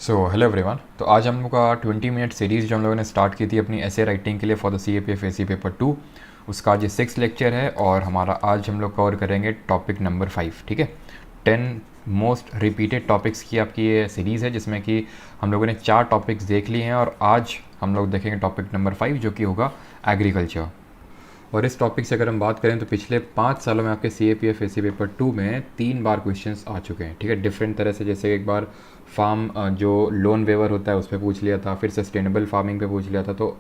Hello everyone. तो आज हम लोग का 20 मिनट सीरीज़ जो हम लोगों ने स्टार्ट की थी अपनी ऐसे राइटिंग के लिए फॉर द CAPF पेपर 2, उसका आज 6 लेक्चर है और हमारा आज हम लोग कवर करेंगे टॉपिक नंबर 5। ठीक है, 10 मोस्ट रिपीटेड टॉपिक्स की आपकी ये सीरीज़ है जिसमें कि हम लोगों ने 4 टॉपिक्स देख लिए हैं और आज हम लोग देखेंगे टॉपिक नंबर 5 जो कि होगा एग्रीकल्चर। और इस टॉपिक से अगर हम बात करें तो पिछले 5 सालों में आपके CAPF पेपर 2 में 3 बार क्वेश्चंस आ चुके हैं। ठीक है, डिफरेंट तरह से, जैसे एक बार फार्म जो लोन वेवर होता है उस पर पूछ लिया था, फिर सस्टेनेबल फार्मिंग पे पूछ लिया था, तो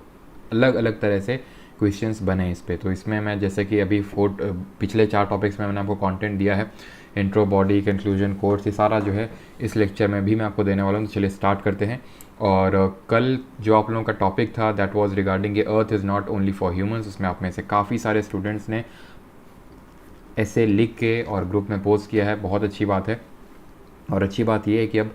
अलग अलग तरह से क्वेश्चंस बने इस पे। तो इसमें मैं जैसे कि अभी पिछले 4 टॉपिक्स में मैंने आपको कंटेंट दिया है, इंट्रो, बॉडी, कंक्लूजन, कोर्स, ये सारा जो है इस लेक्चर में भी मैं आपको देने वाला हूँ। तो चलिए स्टार्ट करते हैं। और कल जो आप लोगों का टॉपिक था that was regarding A earth is not only for humans, उसमें आप में से काफ़ी सारे स्टूडेंट्स ने ऐसे लिख के और ग्रुप में पोस्ट किया है, बहुत अच्छी बात है। और अच्छी बात यह है कि अब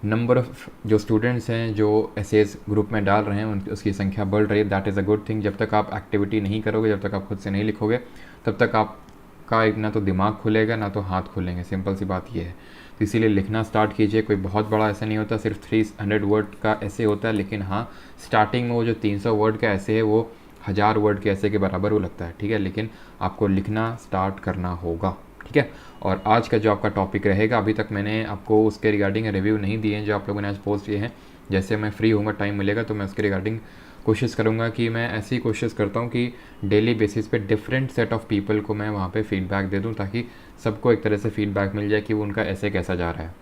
नंबर ऑफ़ जो स्टूडेंट्स हैं जो एसेस ग्रुप में डाल रहे हैं उसकी संख्या बढ़ रही है। That is a good thing. जब तक आप एक्टिविटी नहीं करोगे, जब तक आप खुद से नहीं लिखोगे, तब तक आपका एक ना तो दिमाग खुलेगा ना तो हाथ खुलेंगे। सिंपल सी बात ये है। तो इसीलिए लिखना स्टार्ट कीजिए। कोई बहुत बड़ा ऐसा नहीं होता, सिर्फ 300 वर्ड का ऐसे होता है, लेकिन हाँ स्टार्टिंग में वो जो 300 वर्ड का ऐसे है वो 1000 वर्ड के ऐसे के बराबर वो लगता है। ठीक है, लेकिन आपको लिखना स्टार्ट करना होगा। ठीक है, और आज का जो आपका टॉपिक रहेगा, अभी तक मैंने आपको उसके रिगार्डिंग रिव्यू नहीं दिए हैं जो आप लोगों ने आज पोस्ट किए हैं। जैसे मैं फ्री होऊंगा, टाइम मिलेगा, तो मैं उसके रिगार्डिंग कोशिश करूंगा कि मैं ऐसी कोशिश करता हूं कि डेली बेसिस पे डिफरेंट सेट ऑफ पीपल को मैं वहां पे फीडबैक दे दूं, ताकि सबको एक तरह से फीडबैक मिल जाए कि वो उनका ऐसे कैसा जा रहा है।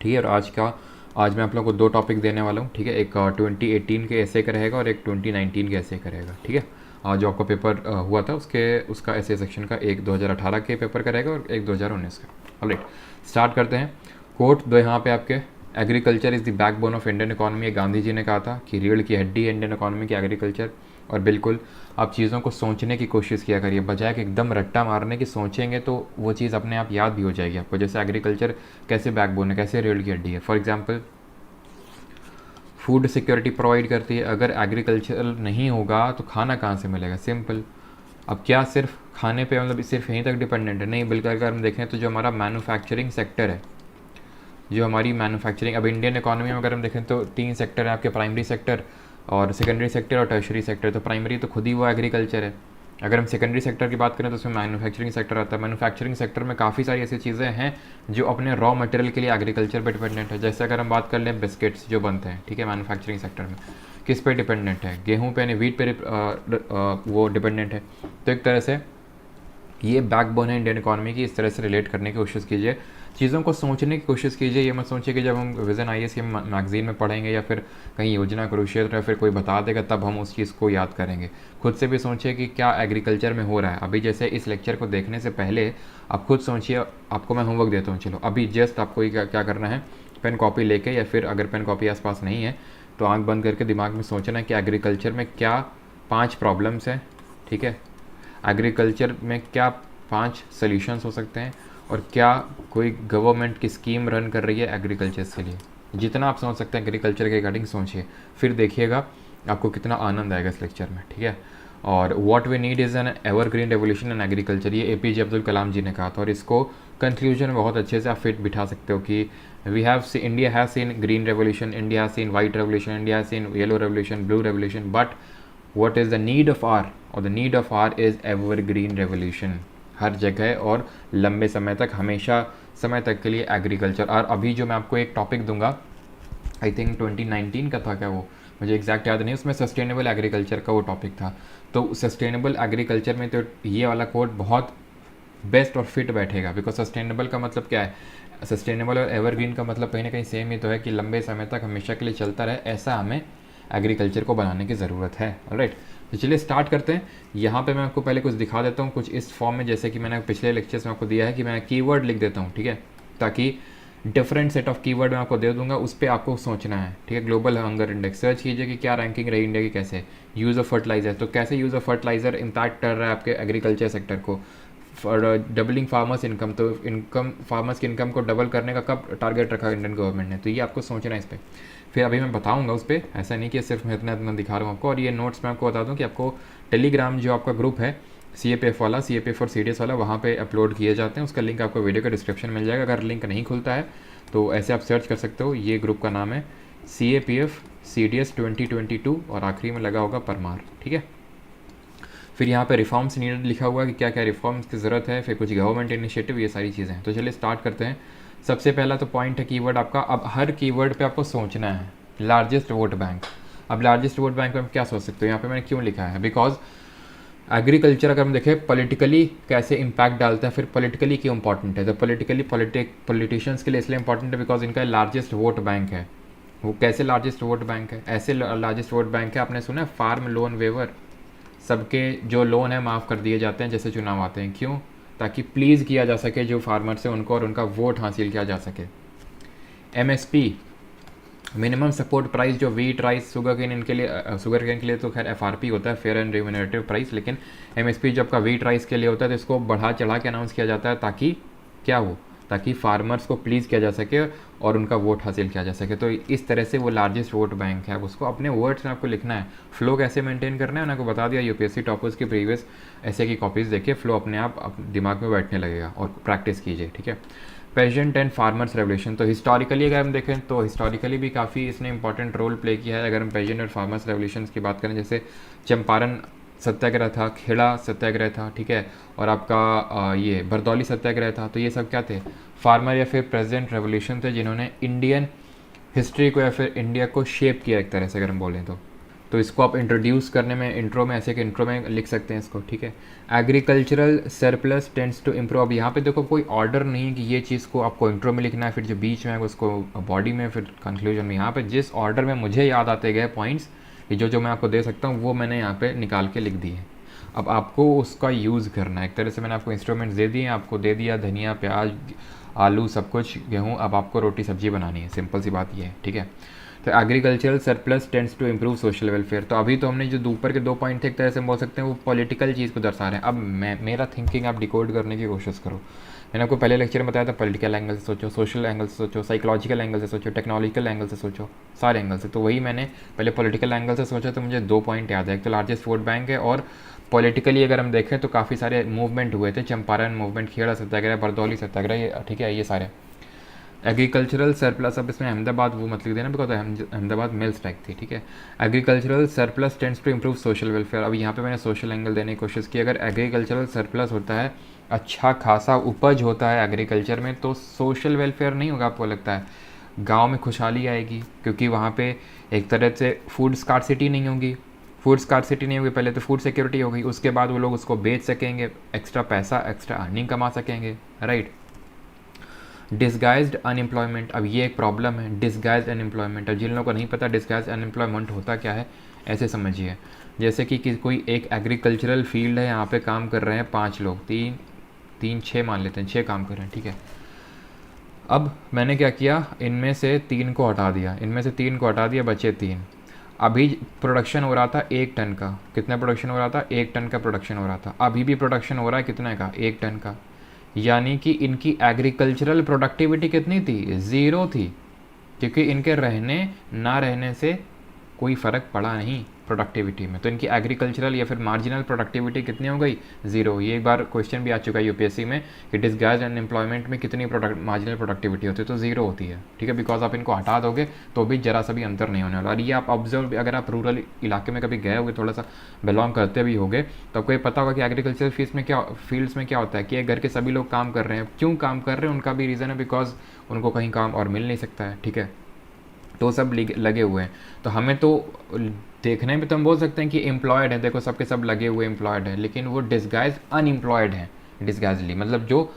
ठीक है, और आज मैं आप लोगों को 2 टॉपिक देने वाला हूँ। ठीक है, एक 2018 के ऐसे का रहेगा और एक 2019 के ऐसे का रहेगा। ठीक है, जो आपका पेपर हुआ था उसका ऐसे सेक्शन का एक 2018 के पेपर का रहेगा और एक 2019 का। ऑलराइट, स्टार्ट करते हैं। कोट दो यहाँ पे आपके, agriculture is the backbone of Indian economy. ये गांधी जी ने कहा था कि रीढ़ की हड्डी है इंडियन इकोनॉमी की एग्रीकल्चर। और बिल्कुल आप चीज़ों को सोचने की कोशिश किया करिए, बजाय कि एकदम रट्टा मारने की सोचेंगे तो वो चीज़ अपने आप याद भी हो जाएगी आपको। जैसे एग्रीकल्चर कैसे बैकबोन है, कैसे रीढ़ की हड्डी है। For example food security provide करती है। अगर एग्रीकल्चर नहीं होगा तो खाना कहाँ से मिलेगा? सिंपल। अब क्या सिर्फ खाने पे मतलब सिर्फ यहीं तक डिपेंडेंट है? नहीं, बल्कि अगर हम देखें तो जो हमारा मैन्युफैक्चरिंग सेक्टर है, जो हमारी मैन्युफैक्चरिंग, अब इंडियन इकोनॉमी में अगर हम देखें तो 3 सेक्टर है आपके, प्राइमरी सेक्टर और सेकेंडरी सेक्टर और टर्शरी सेक्टर। तो प्राइमरी तो खुद ही वो एग्रीकल्चर है। अगर हम सेकेंडरी सेक्टर की बात करें तो उसमें मैन्युफैक्चरिंग सेक्टर आता है। मैन्युफैक्चरिंग सेक्टर में काफ़ी सारी ऐसी चीज़ें हैं जो अपने रॉ मटेरियल के लिए एग्रीकल्चर पे डिपेंडेंट है। जैसे अगर हम बात कर लें बिस्किट्स जो बनते हैं, ठीक है, मैन्युफैक्चरिंग सेक्टर में किस पे डिपेंडेंट है? गेहूँ पे, यानी वीट पे वो डिपेंडेंट है। तो एक तरह से ये बैकबोन है इंडियन इकोनॉमी की। इस तरह से रिलेट करने की कोशिश कीजिए, चीज़ों को सोचने की कोशिश कीजिए। ये मत सोचिए कि जब हम विजन IAS की मैगजीन में पढ़ेंगे या फिर कहीं योजना कुरुक्षेत्र या फिर कोई बता देगा तब हम उस चीज़ को याद करेंगे। खुद से भी सोचिए कि क्या एग्रीकल्चर में हो रहा है। अभी जैसे इस लेक्चर को देखने से पहले आप खुद सोचिए। आपको मैं होमवर्क देता हूँ, चलो अभी जस्ट आपको ये क्या करना है, पेन कॉपी लेके, या फिर अगर पेन कॉपी आसपास नहीं है तो आंख बंद करके दिमाग में सोचना है कि एग्रीकल्चर में क्या 5 प्रॉब्लम्स हैं। ठीक है, एग्रीकल्चर में क्या 5 सॉल्यूशंस हो सकते हैं, और क्या कोई गवर्नमेंट की स्कीम रन कर रही है एग्रीकल्चर के लिए। जितना आप सोच सकते हैं एग्रीकल्चर के रिगार्डिंग सोचिए, फिर देखिएगा आपको कितना आनंद आएगा इस लेक्चर में। ठीक है, और what we need is an evergreen revolution in agriculture, ये APJ अब्दुल कलाम जी ने कहा था। और इसको कंक्लूजन में बहुत अच्छे से आप फिट बिठा सकते हो कि India has seen green revolution, India has seen white revolution, India has seen yellow revolution, blue revolution, but what is the need of our, और the need of our is evergreen revolution। हर जगह और लंबे समय तक, हमेशा समय तक के लिए एग्रीकल्चर। और अभी जो मैं आपको एक टॉपिक दूंगा, आई थिंक 2019 का था क्या वो, मुझे एग्जैक्ट याद नहीं, उसमें सस्टेनेबल एग्रीकल्चर का वो टॉपिक था। तो सस्टेनेबल एग्रीकल्चर में तो ये वाला कोड बहुत बेस्ट और फिट बैठेगा, बिकॉज सस्टेनेबल का मतलब क्या है? सस्टेनेबल और एवरग्रीन का मतलब कहीं ना कहीं सेम ही तो है कि लंबे समय तक हमेशा के लिए चलता रहे। ऐसा हमें एग्रीकल्चर को बनाने की ज़रूरत है। ऑलराइट, तो चलिए स्टार्ट करते हैं। यहाँ पे मैं आपको पहले कुछ दिखा देता हूँ, कुछ इस फॉर्म में, जैसे कि मैंने पिछले लेक्चर्स में आपको दिया है कि मैं कीवर्ड लिख देता हूँ। ठीक है, ताकि डिफरेंट सेट ऑफ कीवर्ड मैं आपको दे दूंगा, उस पर आपको सोचना है। ठीक है, ग्लोबल हंगर इंडेक्स सर्च कीजिए कि क्या रैंकिंग रही इंडिया की, कैसे यूज़ ऑफ फर्टिलाइजर, तो कैसे यूज़ ऑफ फर्टिलाइजर इम्पैक्ट कर रहा है आपके एग्रीकल्चर सेक्टर को। फॉर डबलिंग फार्मर्स इनकम, तो फार्मर्स की इनकम को डबल करने का कब टारगेट रखा इंडियन गवर्नमेंट ने, तो ये आपको सोचना है इस पर। फिर अभी मैं बताऊंगा उस पर, ऐसा नहीं कि सिर्फ मैं इतना इतना दिखा रहा हूँ आपको। और ये नोट्स मैं आपको बता दूँ कि आपको टेलीग्राम जो आपका ग्रुप है CAPF वाला, CAPF और CDS वाला, वहाँ पे अपलोड किए जाते हैं। उसका लिंक आपको वीडियो का डिस्क्रिप्शन मिल जाएगा। अगर लिंक नहीं खुलता है तो ऐसे आप सर्च कर सकते हो, ये ग्रुप का नाम है CAPF CDS 2022 और आखिरी में लगा होगा परमार, ठीक है। फिर यहाँ पे रिफॉर्म्स नीडेड लिखा हुआ है कि क्या क्या रिफॉर्म्स की ज़रूरत है, फिर कुछ गवर्नमेंट इनिशिएटिव, ये सारी चीज़ें हैं। तो चलिए स्टार्ट करते हैं। सबसे पहला तो पॉइंट है कीवर्ड आपका। अब हर कीवर्ड पे आपको सोचना है। Largest vote bank. अब लार्जेस्ट वोट बैंक में आप क्या सोच सकते हो, यहाँ पे मैंने क्यों लिखा है, बिकॉज एग्रीकल्चर अगर हम देखें पॉलिटिकली कैसे इम्पैक्ट डालता है, फिर पॉलिटिकली क्यों इंपॉर्टेंट है। तो पॉलिटिकली पॉलिटिशियंस के लिए इसलिए इंपॉर्टेंट है बिकॉज इनका लार्जेस्ट वोट बैंक है। वो कैसे लार्जेस्ट वोट बैंक है, ऐसे लार्जेस्ट वोट बैंक है। आपने सुना है फार्म लोन वेवर, सबके जो लोन है माफ़ कर दिए जाते हैं जैसे चुनाव आते हैं, क्यों, ताकि प्लीज़ किया जा सके जो फार्मर्स है उनको और उनका वोट हासिल किया जा सके। MSP मिनिमम सपोर्ट प्राइस, जो वीट राइस शुगर केन के लिए तो खैर FRP होता है, फेयर एंड रिम्यूनरेटिव प्राइस, लेकिन MSP जो आपका वीट राइस के लिए होता है तो इसको बढ़ा चढ़ा के अनाउंस किया जाता है ताकि क्या हो, ताकि फार्मर्स को प्लीज़ किया जा सके और उनका वोट हासिल किया जा सके। तो इस तरह से वो लार्जेस्ट वोट बैंक है। अब उसको अपने वर्ड्स में आपको लिखना है, फ्लो कैसे मेंटेन करना है मैंने आपको बता दिया। UPSC टॉपर्स की प्रीवियस ऐसे की कॉपीज़ देखिए, फ्लो अपने आप दिमाग में बैठने लगेगा और प्रैक्टिस कीजिए, ठीक है। पेजेंट एंड फार्मर्स रेवोल्यूशन, तो हिस्टोरिकली अगर हम देखें तो हिस्टोरिकली भी काफ़ी इसने इंपॉर्टेंट रोल प्ले किया है। अगर हम पेजेंट और फार्मर्स रेवोल्यूशन की बात करें, जैसे चंपारण सत्याग्रह था, खेड़ा सत्याग्रह था, ठीक है, और आपका ये बरदौली सत्याग्रह था, तो ये सब क्या थे, फार्मर या फिर प्रेसिडेंट रेवोल्यूशन थे जिन्होंने इंडियन हिस्ट्री को या फिर इंडिया को शेप किया एक तरह से अगर हम बोलें तो इसको आप इंट्रोड्यूस करने में इंट्रो में ऐसे कि इंट्रो में लिख सकते हैं इसको, ठीक है। Agricultural surplus tends to improve. अब यहाँ पे देखो कोई ऑर्डर नहीं है कि ये चीज़ को आपको इंट्रो में लिखना है, फिर जो बीच में है उसको बॉडी में, फिर कंक्लूजन में। यहाँ पे जिस ऑर्डर में मुझे याद आते गए पॉइंट्स, जो मैं आपको दे सकता हूँ वो मैंने यहाँ पे निकाल के लिख दिए। अब आपको उसका यूज़ करना है। एक तरह से मैंने आपको इंस्ट्रूमेंट्स दे दिए, आपको दे दिया धनिया प्याज आलू सब कुछ गेहूँ, अब आपको रोटी सब्जी बनानी है, सिंपल सी बात ये है, ठीक है। तो agricultural surplus tends to improve social welfare. तो अभी तो हमने जो ऊपर के 2 पॉइंट थे एक तरह से बोल सकते हैं वो पॉलिटिकल चीज़ को दर्शा रहे हैं। अब मेरा थिंकिंग आप डिकोड करने की कोशिश करो। मैंने आपको पहले लेक्चर में बताया था पॉलिटिकल एंगल से सोचो, सोशल एंगल से सोचो, साइकोलॉजिकल एंगल से सोचो, टेक्नोलॉजिकल एंगल से सोचो, सारे एंगल से। तो वही मैंने पहले पॉलिटिकल एंगल से सोचा तो मुझे 2 पॉइंट याद है। एक तो लार्जेस्ट वोट बैंक है, और पॉलिटिकली अगर हम देखें तो काफ़ी सारे मूवमेंट हुए थे, चंपारण मूवमेंट, खेड़ा सत्याग्रह, बरदौली सत्याग्रह, ठीक है, ये सारे। एग्रीकल्चरल सरप्लस, अब इसमें अहमदाबाद वो मत लिख देना बिकॉज अहमदाबाद मिल स्ट्राइक थी, ठीक है। Agricultural surplus tends to improve social welfare. अब यहाँ पे मैंने सोशल एंगल देने की कोशिश की। अगर एग्रीकल्चरल सरप्लस होता है, अच्छा खासा उपज होता है एग्रीकल्चर में, तो सोशल वेलफेयर नहीं होगा। आपको लगता है गाँव में खुशहाली आएगी क्योंकि वहाँ पे एक तरह से फूड स्कार्सिटी नहीं होगी। फूड स्कार्सिटी नहीं होगी, पहले तो फूड सिक्योरिटी होगी, उसके बाद वो लोग उसको बेच सकेंगे, एक्स्ट्रा पैसा एक्स्ट्रा अर्निंग कमा सकेंगे, राइट। डिस्गाइज्ड अनएम्प्लॉयमेंट, अब ये एक प्रॉब्लम है, डिस्गाइज्ड अनएम्प्लॉयमेंट। अब जिन लोगों को नहीं पता डिस्गाइज्ड अनएम्प्लॉयमेंट होता क्या है, ऐसे समझिए जैसे कि कोई एक एग्रीकल्चरल फील्ड है, यहाँ पे काम कर रहे हैं 5 लोग, 6 मान लेते हैं, 6 काम कर रहे हैं, ठीक है। अब मैंने क्या किया, इनमें से 3 को हटा दिया, बचे 3। अभी प्रोडक्शन हो रहा था 1 टन का, कितना प्रोडक्शन हो रहा था, 1 टन का प्रोडक्शन हो रहा था। अभी भी प्रोडक्शन हो रहा है कितने का, 1 टन का, यानी कि इनकी एग्रीकल्चरल प्रोडक्टिविटी कितनी थी, 0 थी, क्योंकि इनके रहने ना रहने से कोई फ़र्क पड़ा नहीं प्रोडक्टिविटी में। तो इनकी एग्रीकल्चरल या फिर मार्जिनल प्रोडक्टिविटी कितनी हो गई, 0। ये एक बार क्वेश्चन भी आ चुका है UPSC में कि डिस्गाइज्ड अनएम्प्लॉयमेंट में कितनी मार्जिनल प्रोडक्टिविटी होती है, तो 0 होती है, ठीक है। बिकॉज आप इनको हटा दोगे तो भी जरा सा भी अंतर नहीं होने वाला। और ये आप ऑब्जर्व, अगर आप रूरल इलाके में कभी गए होगे, थोड़ा सा बिलोंग करते भी होगे, तो आपको ये पता होगा कि एग्रीकल्चर फील्ड्स में क्या होता है कि एक घर के सभी लोग काम कर रहे हैं। क्यों काम कर रहे हैं, उनका भी रीज़न है, बिकॉज उनको कहीं काम और मिल नहीं सकता है, ठीक है। तो सब लगे हुए हैं। तो हमें तो देखने में तो हम बोल सकते हैं कि एम्प्लॉयड है, देखो सबके सब लगे हुए एम्प्लॉयड है, लेकिन वो डिस्गाइज अनएम्प्लॉयड है। डिस्गाइजली मतलब जो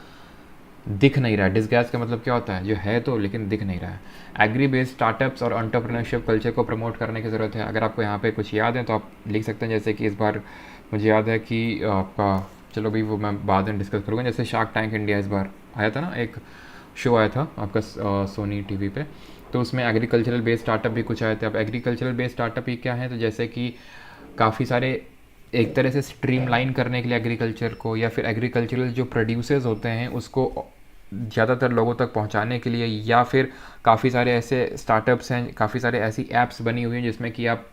दिख नहीं रहा है। डिस्गाइज का मतलब क्या होता है, जो है तो लेकिन दिख नहीं रहा है। एग्री बेस्ड स्टार्टअप्स और एंटरप्रेन्योरशिप कल्चर को प्रमोट करने की ज़रूरत है। अगर आपको यहाँ पे कुछ याद है तो आप लिख सकते हैं, जैसे कि इस बार मुझे याद है कि आपका, चलो भाई वो मैं बाद में डिस्कस करूँगा। जैसे शार्क टैंक इंडिया इस बार आया था ना, एक शो आया था आपका सोनी TV पे, तो उसमें एग्रीकल्चरल बेस्ड स्टार्टअप भी कुछ आए थे। अब एग्रीकल्चरल बेस्ड स्टार्टअप ही क्या है, तो जैसे कि काफ़ी सारे एक तरह से स्ट्रीमलाइन करने के लिए एग्रीकल्चर को, या फिर एग्रीकल्चरल जो प्रोड्यूसर्स होते हैं उसको ज़्यादातर लोगों तक पहुंचाने के लिए, या फिर काफ़ी सारे ऐसे स्टार्टअप्स हैं, काफ़ी सारे ऐसी ऐप्स बनी हुई हैं जिसमें कि आप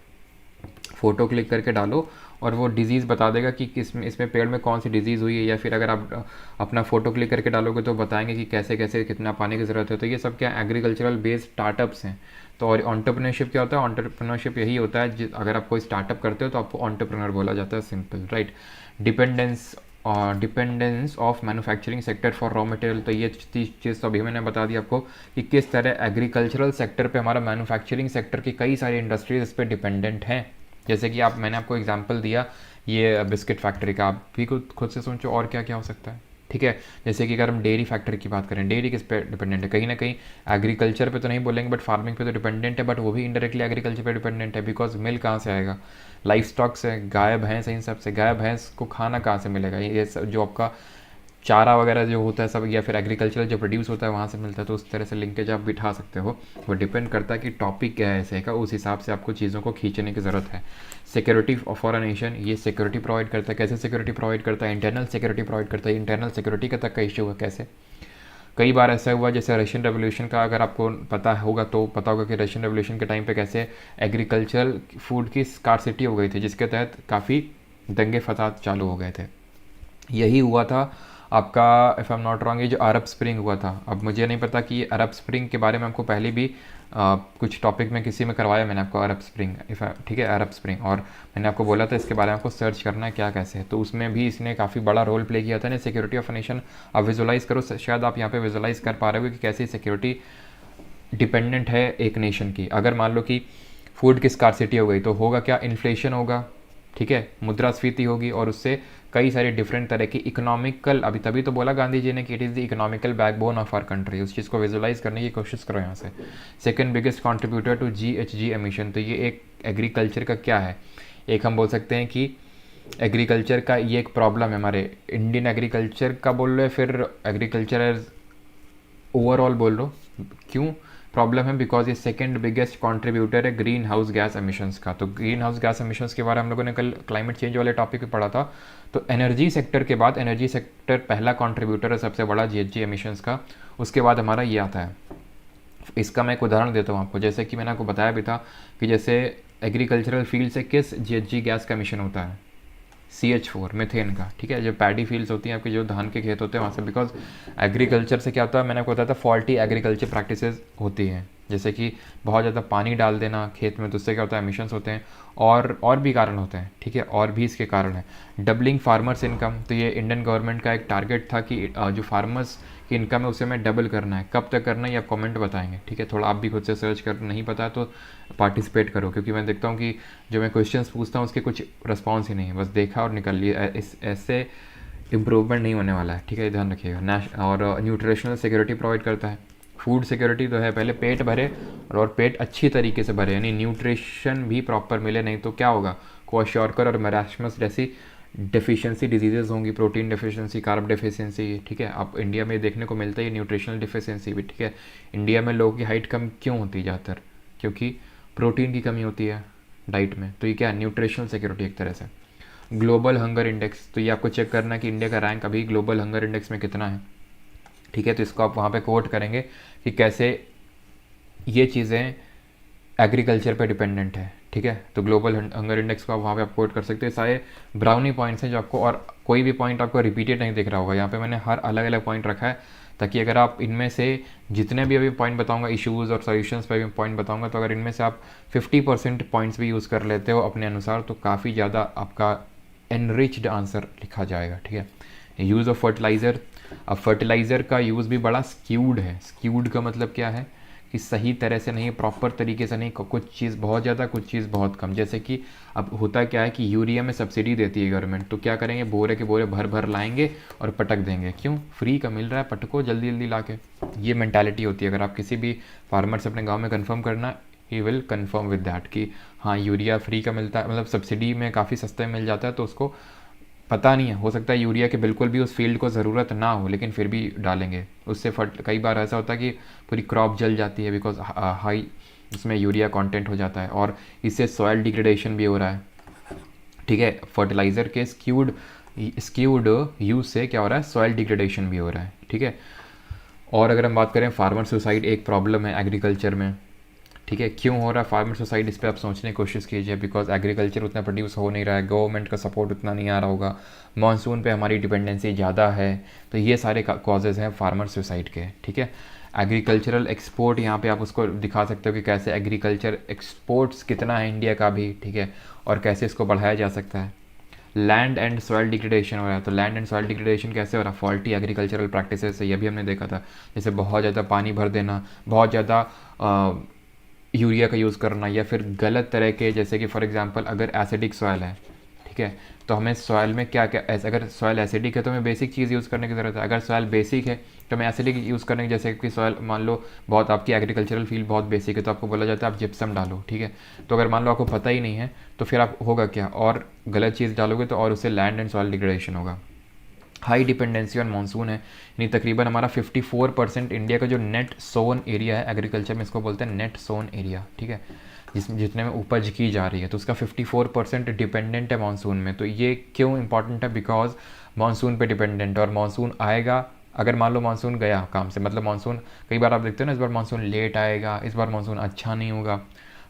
फ़ोटो क्लिक करके डालो और वो डिज़ीज़ बता देगा कि किस में इसमें पेड़ में कौन सी डिज़ीज़ हुई है, या फिर अगर आप अपना फ़ोटो क्लिक करके डालोगे तो बताएंगे कि कैसे कैसे कितना पानी की ज़रूरत है। तो ये सब क्या एग्रीकल्चरल बेस्ड स्टार्टअप्स हैं। तो और एंटरप्रेन्योरशिप क्या होता है? एंटरप्रेन्योरशिप यही होता है, अगर आप कोई स्टार्टअप करते हो तो आपको एंटरप्रेन्योर बोला जाता है, simple, right. Dependence of manufacturing sector for raw material, तो ये चीज़ तो अभी मैंने बता दी आपको कि किस तरह एग्रीकल्चरल सेक्टर पे हमारा मैन्युफैक्चरिंग सेक्टर की कई सारी इंडस्ट्रीज इस पर डिपेंडेंट हैं। जैसे कि मैंने आपको एग्जांपल दिया ये बिस्किट फैक्ट्री का, आप भी खुद से सोचो और क्या क्या हो सकता है, ठीक है। जैसे कि अगर हम डेयरी फैक्ट्री की बात करें, डेयरी किस पे डिपेंडेंट है? कहीं ना कहीं एग्रीकल्चर पे तो नहीं बोलेंगे बट फार्मिंग पे तो डिपेंडेंट है, बट वो भी इनडायरेक्टली एग्रीकल्चर पे डिपेंडेंट है, बिकॉज मिल्क कहाँ से आएगा? लाइफ स्टॉक से, गाय भैंस, इन सब से। गाय भैंस को खाना कहाँ से मिलेगा? ये सब जो आपका चारा वगैरह जो होता है सब, या फिर एग्रीकल्चर जो प्रोड्यूस होता है वहाँ से मिलता है। तो उस तरह से लिंकेज आप बिठा सकते हो। वो डिपेंड करता है कि टॉपिक क्या है ऐसे का, उस हिसाब से आपको चीज़ों को खींचने की ज़रूरत है। सिक्योरिटी फॉर अ नेशन, ये सिक्योरिटी प्रोवाइड करता है। कैसे सिक्योरिटी प्रोवाइड करता है? इंटरनल सिक्योरिटी प्रोवाइड करता है। इंटरनल सिक्योरिटी का तक का इशू है कैसे? कई बार ऐसा हुआ, जैसे रशियन रेवोल्यूशन का अगर आपको पता होगा तो पता होगा कि रशियन रेवोल्यूशन के टाइम पे कैसे एग्रीकल्चरल फूड की स्कार्सिटी हो गई थी, जिसके तहत काफ़ी दंगे फसाद चालू हो गए थे। यही हुआ था आपका, if I am not wrong, ये जो अरब स्प्रिंग हुआ था। अब मुझे नहीं पता कि अरब स्प्रिंग के बारे में आपको पहले भी कुछ टॉपिक में किसी में करवाया मैंने आपको, अरब स्प्रिंग, ठीक है, अरब स्प्रिंग, और मैंने आपको बोला था इसके बारे में आपको सर्च करना है क्या कैसे है। तो उसमें भी इसने काफ़ी बड़ा रोल प्ले किया था ना, सिक्योरिटी ऑफ नेशन। आप विजुलाइज़ करो, शायद आप यहाँ पे विजुलाइज़ कर पा रहे हो कि कैसे सिक्योरिटी डिपेंडेंट है एक नेशन की। अगर मान लो कि फूड की स्कार्सिटी हो गई तो होगा क्या? इन्फ्लेशन होगा, ठीक है, मुद्रास्फीति होगी, और उससे कई सारे डिफरेंट तरह की इकोनॉमिकल, अभी तभी तो बोला गांधी जी ने कि it is the economical backbone of our country. उस चीज़ को विजुलाइज करने की कोशिश करो यहाँ से। Second biggest contributor to GHG emission, तो ये एक एग्रीकल्चर का क्या है? एक हम बोल सकते हैं कि एग्रीकल्चर का ये एक प्रॉब्लम है हमारे इंडियन एग्रीकल्चर का, बोल रहे फिर एग्रीकल्चर एज ओवरऑल बोल रहा हूँ। क्यों प्रॉब्लम है? बिकॉज ये सेकंड बिगेस्ट कंट्रीब्यूटर है ग्रीन हाउस गैस एमिशंस का। तो ग्रीन हाउस गैस एमिशंस के बारे में हम लोगों ने कल क्लाइमेट चेंज वाले टॉपिक पे पढ़ा था। तो एनर्जी सेक्टर के बाद, एनर्जी सेक्टर पहला कंट्रीब्यूटर है सबसे बड़ा GHG एमिशंस का, उसके बाद हमारा ये आता है। इसका मैं एक उदाहरण देता हूँ आपको, जैसे कि मैंने आपको बताया भी था कि जैसे एग्रीकल्चरल फील्ड से किस GHG गैस का एमिशन होता है? CH4 मीथेन का, ठीक है। जो पैडी फील्ड्स होती हैं आपके, जो धान के खेत होते हैं वहाँ से, बिकॉज एग्रीकल्चर से क्या होता है, मैंने आपको बताया था, फॉल्टी एग्रीकल्चर प्रैक्टिसेस होती हैं, जैसे कि बहुत ज़्यादा पानी डाल देना खेत में, तो उससे क्या होता है? एमिशंस होते हैं, और भी कारण होते हैं, ठीक है, और भी इसके कारण है। डबलिंग फार्मर्स इनकम, तो ये इंडियन गवर्नमेंट का एक टारगेट था कि जो फार्मर्स की इनकम है उसे हमें डबल करना है। कब तक करना है ये आप कमेंट बताएंगे, ठीक है। थोड़ा आप भी खुद से सर्च कर, नहीं पता तो पार्टिसिपेट करो, क्योंकि मैं देखता हूँ कि जो मैं क्वेश्चंस पूछता हूँ उसके कुछ रिस्पॉन्स ही नहीं है, बस देखा और निकल लिया। ऐसे इम्प्रूवमेंट नहीं होने वाला है, ठीक है, ध्यान रखिएगा। और न्यूट्रिशनल सिक्योरिटी प्रोवाइड करता है। फूड सिक्योरिटी तो है, पहले पेट भरे और पेट अच्छी तरीके से भरे, यानी न्यूट्रिशन भी प्रॉपर मिले, नहीं तो क्या होगा? क्वाशॉर्कर और मेरास्मस जैसी डेफिशिएंसी डिजीजेज होंगी, प्रोटीन डेफिशिएंसी, कार्ब डेफिशिएंसी, ठीक है। आप इंडिया में देखने को मिलता है न्यूट्रिशनल डेफिशिएंसी भी, ठीक है। इंडिया में लोगों की हाइट कम क्यों होती है? ज़्यादातर क्योंकि प्रोटीन की कमी होती है डाइट में। तो ये क्या है? न्यूट्रिशनल सिक्योरिटी एक तरह से। ग्लोबल हंगर इंडेक्स, तो ये आपको चेक करना है कि इंडिया का रैंक अभी ग्लोबल हंगर इंडेक्स में कितना है, ठीक है। तो इसको आप वहाँ पे कोट करेंगे कि कैसे ये चीज़ें एग्रीकल्चर पे डिपेंडेंट है, ठीक है। तो ग्लोबल हंगर इंडेक्स को आप वहाँ पे आप कोट कर सकते हैं। सारे ब्राउनी पॉइंट्स हैं जो आपको, और कोई भी पॉइंट आपको रिपीटेड नहीं दिख रहा होगा। यहाँ पे मैंने हर अलग अलग पॉइंट रखा है, ताकि अगर आप इनमें से जितने भी अभी पॉइंट बताऊंगा, इश्यूज़ और सॉल्यूशंस पे भी पॉइंट बताऊंगा, तो अगर इनमें से आप 50% पॉइंट्स भी यूज़ कर लेते हो अपने अनुसार, तो काफ़ी ज़्यादा आपका एनरिच्ड आंसर लिखा जाएगा, ठीक है। यूज़ ऑफ फर्टिलाइज़र, अब फर्टिलाइज़र का यूज़ भी बड़ा स्क्यूड है। स्क्यूड का मतलब क्या है? कि सही तरह से नहीं, प्रॉपर तरीके से नहीं, कुछ चीज़ बहुत ज़्यादा, कुछ चीज़ बहुत कम। जैसे कि अब होता क्या है कि यूरिया में सब्सिडी देती है गवर्नमेंट, तो क्या करेंगे? बोरे के बोरे भर भर लाएंगे और पटक देंगे। क्यों? फ्री का मिल रहा है, पटको जल्दी जल्दी ला के। ये मैंटालिटी होती है। अगर आप किसी भी फार्मर से अपने गाँव में कन्फर्म करना, he will confirm with that कि हाँ यूरिया फ्री का मिलता है, मतलब सब्सिडी में काफ़ी सस्ते में मिल जाता है, तो उसको पता नहीं है, हो सकता है यूरिया के बिल्कुल भी उस फील्ड को ज़रूरत ना हो, लेकिन फिर भी डालेंगे। उससे कई बार ऐसा होता है कि पूरी क्रॉप जल जाती है, बिकॉज हाई उसमें यूरिया कंटेंट हो जाता है, और इससे सॉइल डिग्रेडेशन भी हो रहा है, ठीक है। फर्टिलाइज़र के स्क्यूड यूज़ से क्या हो रहा है? सॉइल डिग्रेडेशन भी हो रहा है, ठीक है। और अगर हम बात करें फार्मर सुसाइड, एक प्रॉब्लम है एग्रीकल्चर में, ठीक है। क्यों हो रहा है फार्मर सुसाइड, इस पर आप सोचने की कोशिश कीजिए। बिकॉज एग्रीकल्चर उतना प्रोड्यूस हो नहीं रहा है, गवर्नमेंट का सपोर्ट उतना नहीं आ रहा होगा, मानसून पे हमारी डिपेंडेंसी ज़्यादा है। तो ये सारे कॉजेज़ हैं फार्मर सुसाइड के, ठीक है। एग्रीकल्चरल एक्सपोर्ट, यहाँ पे आप उसको दिखा सकते हो कि कैसे एग्रीकल्चर एक्सपोर्ट्स कितना है इंडिया का भी, ठीक है, और कैसे इसको बढ़ाया जा सकता है। लैंड एंड सॉइल डिग्रेडेशन हो रहा है, तो लैंड एंड सॉइल डिग्रेडेशन कैसे हो रहा है, फॉल्टी एग्रीकल्चरल प्रैक्टिसेस से, ये भी हमने देखा था। जैसे बहुत ज़्यादा पानी भर देना, बहुत ज़्यादा यूरिया का यूज़ करना, या फिर गलत तरह के, जैसे कि फॉर एग्जांपल अगर एसिडिक सॉइल है, ठीक है, तो हमें सॉइल में क्या क्या अगर सॉइल एसिडिक है तो हमें बेसिक चीज़ यूज़ करने की ज़रूरत है। अगर सॉइल बेसिक है तो हमें एसिडिक यूज़ करने की, जैसे कि सॉइल मान लो बहुत आपकी एग्रीकल्चरल फील्ड बहुत बेसिक है तो आपको बोला जाता है आप जिप्सम डालो, ठीक है। तो अगर मान लो आपको पता ही नहीं है तो फिर आप होगा क्या, और गलत चीज़ डालोगे तो और उससे लैंड एंड सॉइल डिग्रेडेशन होगा। हाई डिपेंडेंसी ऑन मानसून है, यानी तकरीबन हमारा 54% इंडिया का जो नेट सोन एरिया है एग्रीकल्चर में, इसको बोलते हैं नेट सोन एरिया, ठीक है, जिसमें जितने में उपज की जा रही है, तो उसका 54% डिपेंडेंट है मानसून में। तो ये क्यों इंपॉर्टेंट है, बिकॉज मानसून पे डिपेंडेंट है, और मानसून आएगा, अगर मान लो मानसून गया काम से, मतलब मानसून, कई बार आप देखते हो ना, इस बार मानसून लेट आएगा, इस बार मानसून अच्छा नहीं होगा।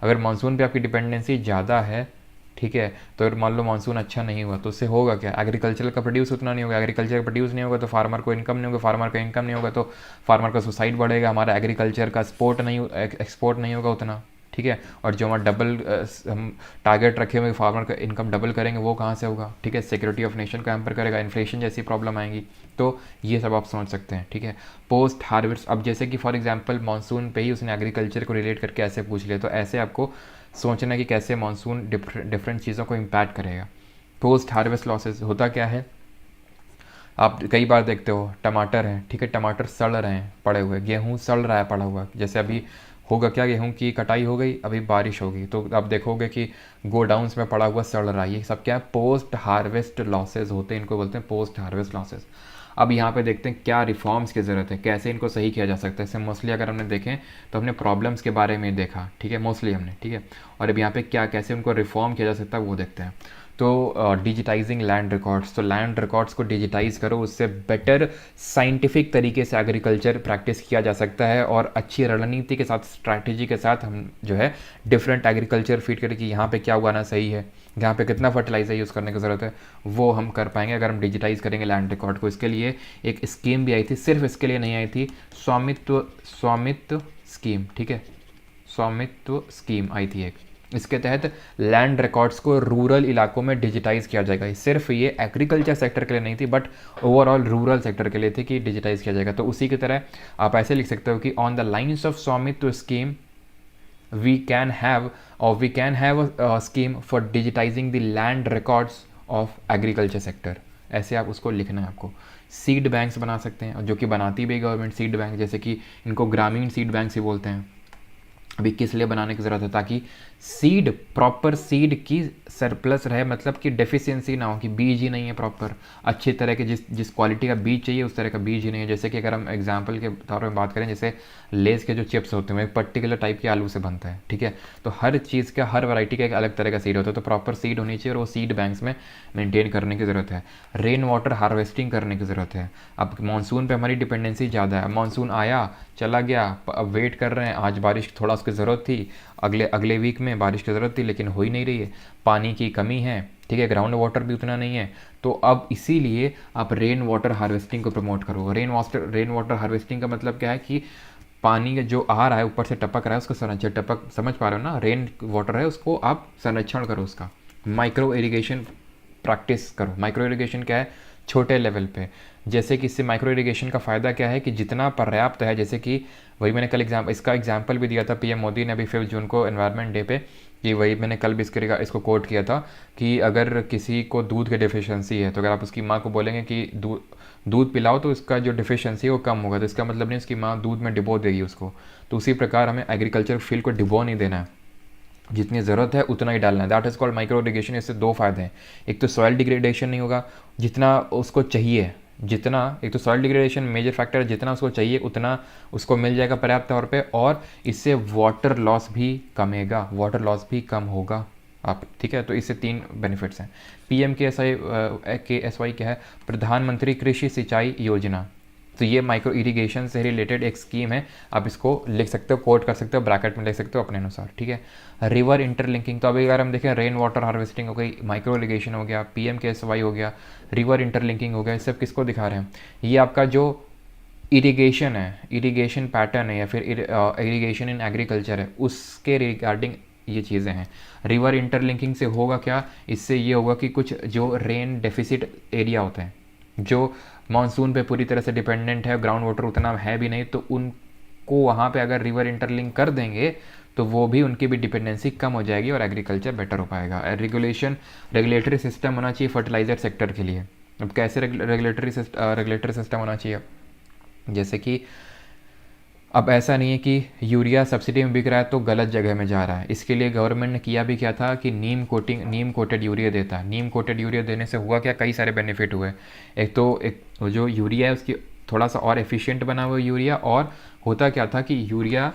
अगर मानसून पे आपकी डिपेंडेंसी ज़्यादा है, ठीक है, तो अगर मान लो मानसून अच्छा नहीं हुआ तो उससे होगा क्या, एग्रीकल्चर का प्रोड्यूस उतना नहीं होगा, एग्रीकल्चर का प्रोड्यूस नहीं होगा तो फार्मर को इनकम नहीं होगा, फार्मर का इनकम नहीं होगा तो फार्मर का सुसाइड बढ़ेगा, हमारा एग्रीकल्चर का एक्सपोर्ट नहीं होगा उतना, ठीक है। और जो हमारा डबल हम टारगेट रखे हुए फार्मर का इनकम डबल करेंगे वो कहाँ से होगा, ठीक है, सिक्योरिटी ऑफ नेशन का हैम्पर करेगा, इन्फ्लेशन जैसी प्रॉब्लम आएंगी। तो ये सब आप समझ सकते हैं, ठीक है। पोस्ट हार्वेस्ट, अब जैसे कि फॉर एग्जांपल मानसून पे ही उसने एग्रीकल्चर को रिलेट करके ऐसे पूछ लिया, तो ऐसे आपको सोचना कि कैसे मानसून डिफरेंट चीज़ों को इम्पैक्ट करेगा। पोस्ट हार्वेस्ट लॉसेस होता क्या है, आप कई बार देखते हो टमाटर हैं, ठीक है, टमाटर सड़ रहे हैं पड़े हुए, गेहूँ सड़ रहा है पड़ा हुआ, जैसे अभी होगा क्या, गेहूं की कटाई हो गई, अभी बारिश होगी तो आप देखोगे कि गोडाउंस में पड़ा हुआ सड़ रहा है, ये सब क्या है, पोस्ट हार्वेस्ट लॉसेज होते हैं, इनको बोलते हैं पोस्ट हार्वेस्ट लॉसेज। अब यहाँ पे देखते हैं क्या रिफॉर्म्स की ज़रूरत है, कैसे इनको सही किया जा सकता है। इससे मोस्टली अगर हमने देखें तो हमने प्रॉब्लम्स के बारे में देखा, ठीक है, मोस्टली हमने, ठीक है, और अब यहाँ पे क्या कैसे उनको रिफॉर्म किया जा सकता है वो देखते हैं। तो डिजिटाइजिंग लैंड रिकॉर्ड्स, तो लैंड रिकॉर्ड्स को डिजिटाइज करो, उससे बेटर साइंटिफिक तरीके से एग्रीकल्चर प्रैक्टिस किया जा सकता है, और अच्छी रणनीति के साथ, स्ट्रैटेजी के साथ हम जो है डिफरेंट एग्रीकल्चर फीड करें कि यहाँ पे क्या उगाना सही है, यहाँ पे कितना फर्टिलाइजर यूज़ करने की ज़रूरत है, वो हम कर पाएंगे अगर हम डिजिटाइज करेंगे लैंड रिकॉर्ड को। इसके लिए एक स्कीम भी आई थी, सिर्फ इसके लिए नहीं आई थी, स्वामित्व स्वामित्व स्कीम, ठीक है, स्वामित्व स्कीम आई थी एक, इसके तहत लैंड रिकॉर्ड्स को रूरल इलाकों में डिजिटाइज किया जाएगा। सिर्फ ये एग्रीकल्चर सेक्टर के लिए नहीं थी, बट ओवरऑल रूरल सेक्टर के लिए थी कि डिजिटाइज किया जाएगा। तो उसी की तरह आप ऐसे लिख सकते हो कि ऑन द लाइन्स ऑफ स्वामित्व scheme we can have a scheme for digitizing the land records of agriculture sector। ऐसे आप उसको लिखना है आपको। सीड बैंक्स बना सकते हैं, जो कि बनाती भी गवर्नमेंट सीड बैंक, जैसे कि इनको ग्रामीण सीड बैंक ही बोलते हैं। अभी किस लिए बनाने की ज़रूरत है, ताकि सीड, प्रॉपर सीड की सरप्लस रहे, मतलब कि डेफिशिएंसी ना हो, कि बीज ही नहीं है प्रॉपर अच्छी तरह के, जिस क्वालिटी का बीज चाहिए उस तरह का बीज ही नहीं है। जैसे कि अगर हम एग्जांपल के तौर पर बात करें, जैसे लेस के जो चिप्स होते हैं एक पर्टिकुलर टाइप के आलू से बनता है, ठीक है, तो हर चीज़ का, हर वैरायटी का एक अलग तरह का सीड होता है, तो प्रॉपर सीड होनी चाहिए और वो सीड बैंक्स में मेंटेन करने की ज़रूरत है। रेन वाटर हार्वेस्टिंग करने की ज़रूरत है। अब मानसून पे हमारी डिपेंडेंसी ज़्यादा है, मानसून आया चला गया, अब वेट कर रहे हैं, आज बारिश थोड़ा उसकी ज़रूरत थी, अगले वीक में बारिश की ज़रूरत थी लेकिन हो ही नहीं रही है, पानी की कमी है, ठीक है, ग्राउंड वाटर भी उतना नहीं है। तो अब इसीलिए आप रेन वाटर हार्वेस्टिंग को प्रमोट करो। रेन वाटर हार्वेस्टिंग का मतलब क्या है कि पानी जो आ रहा है ऊपर से टपक रहा है उसको संरक्षण, समझ पा रहे हो ना, रेन वाटर है उसको आप संरक्षण करो उसका। माइक्रो इरिगेशन प्रैक्टिस करो। माइक्रो इरिगेशन क्या है, छोटे लेवल पे, जैसे कि इससे माइक्रो इरिगेशन का फ़ायदा क्या है कि जितना पर्याप्त है, जैसे कि वही मैंने कल इसका एग्जांपल भी दिया था पीएम मोदी ने अभी 5 जून को एनवायरनमेंट डे पे, कि वही मैंने कल भी इसको कोट किया था कि अगर किसी को दूध की डिफिशियंसी है तो अगर आप उसकी माँ को बोलेंगे कि दूध पिलाओ तो उसका जो डिफिशियंसी है वो कम होगा, तो इसका मतलब नहीं उसकी माँ दूध में डिबो देगी उसको। तो उसी प्रकार हमें एग्रीकल्चर फील्ड को डिबो नहीं देना है, जितनी ज़रूरत है उतना ही डालना है। That is called micro irrigation. इससे 2 फ़ायदे हैं, एक तो सॉइल डिग्रेडेशन नहीं होगा, जितना उसको चाहिए, जितना, एक तो सॉइल डिग्रेडेशन मेजर फैक्टर है, जितना उसको चाहिए उतना उसको मिल जाएगा पर्याप्त तौर पे, और इससे वाटर लॉस भी कमेगा, वाटर लॉस भी कम होगा आप, ठीक है। तो इससे 3 बेनिफिट्स हैं। PMKSY क्या है, प्रधानमंत्री कृषि सिंचाई योजना, तो ये माइक्रो इरिगेशन से रिलेटेड एक स्कीम है, आप इसको लिख सकते हो, कोट कर सकते हो, ब्रैकेट में लिख सकते हो अपने अनुसार, ठीक है। रिवर इंटरलिंकिंग, तो अभी अगर हम देखें रेन वाटर हार्वेस्टिंग हो गई, माइक्रो इरिगेशन हो गया, PMKSY हो गया, रिवर इंटरलिंकिंग हो गया, ये सब किसको दिखा रहे हैं? ये आपका जो इरिगेशन है, इरिगेशन पैटर्न है या फिर इरिगेशन इन एग्रीकल्चर है, उसके रिगार्डिंग ये चीज़ें हैं। रिवर इंटरलिंकिंग से होगा क्या? इससे ये होगा कि कुछ जो रेन डेफिसिट एरिया होते हैं, जो मानसून पे पूरी तरह से डिपेंडेंट है, ग्राउंड वाटर उतना है भी नहीं, तो उनको वहाँ पे अगर रिवर इंटरलिंक कर देंगे तो वो भी उनकी भी डिपेंडेंसी कम हो जाएगी और एग्रीकल्चर बेटर हो पाएगा। रेगुलेटरी सिस्टम होना चाहिए फर्टिलाइज़र सेक्टर के लिए। अब कैसे रेगुलेटरी सिस्टम होना चाहिए? जैसे कि अब ऐसा नहीं है कि यूरिया सब्सिडी में बिक रहा है तो गलत जगह में जा रहा है। इसके लिए गवर्नमेंट ने किया भी क्या था कि नीम कोटेड यूरिया देता है। नीम कोटेड यूरिया देने से हुआ क्या, कई सारे बेनिफिट हुए। एक तो एक जो यूरिया है उसकी थोड़ा सा और एफिशिएंट बना हुआ यूरिया, और होता क्या था कि यूरिया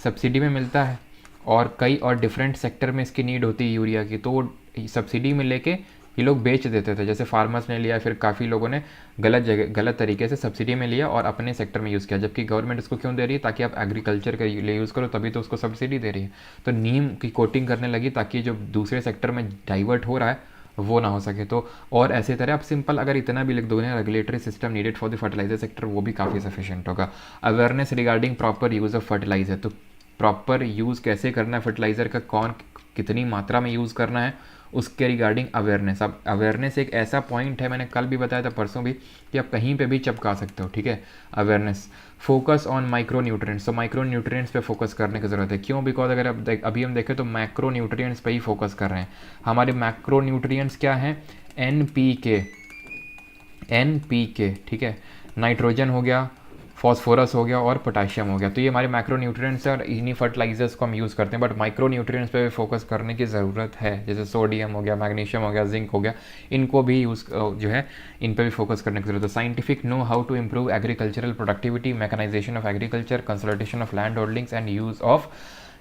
सब्सिडी में मिलता है और कई और डिफरेंट सेक्टर में इसकी नीड होती है यूरिया की, तो वो सब्सिडी में लेके ये लोग बेच देते थे। जैसे फार्मर्स ने लिया, फिर काफ़ी लोगों ने गलत तरीके से सब्सिडी में लिया और अपने सेक्टर में यूज़ किया, जबकि गवर्नमेंट इसको क्यों दे रही है? ताकि आप एग्रीकल्चर के लिए यूज़ करो, तभी तो उसको सब्सिडी दे रही है। तो नीम की कोटिंग करने लगी ताकि जो दूसरे सेक्टर में डाइवर्ट हो रहा है वो ना हो सके। तो और ऐसे तरह आप सिंपल अगर इतना भी लिख दोगे ना, regulatory system needed for the fertiliser sector, वो भी काफ़ी सफिशिएंट होगा। Awareness regarding proper use of fertiliser, तो प्रॉपर यूज़ कैसे करना है फर्टिलाइज़र का, कौन कितनी मात्रा में यूज़ करना है, उसके रिगार्डिंग अवेयरनेस। अब अवेयरनेस एक ऐसा पॉइंट है, मैंने कल भी बताया था, परसों भी, कि आप कहीं पे भी चपका सकते हो, ठीक है। Awareness, focus on micro nutrients, तो माइक्रो न्यूट्रिएंट्स पे फोकस करने की ज़रूरत है। क्यों? बिकॉज अगर अभी हम देखें तो मैक्रो न्यूट्रिएंट्स पे ही फोकस कर रहे हैं। हमारे मैक्रो न्यूट्रिएंट्स क्या हैं? NPK, ठीक है, नाइट्रोजन हो गया, फॉस्फोरस हो गया और पोटाशियम हो गया। तो ये हमारे मैक्रो न्यूट्रिएंट्स हैं और इन्हीं फर्टिलाइजर्स को हम यूज़ करते हैं। बट माइक्रो न्यूट्रिएंट्स पे भी फोकस करने की ज़रूरत है, जैसे सोडियम हो गया, मैग्नीशियम हो गया, जिंक हो गया, इनको भी यूज़ जो है इन पे भी फोकस करने की जरूरत है। Scientific know how to improve agricultural productivity, mechanisation of agriculture, consolidation of land holdings and use of,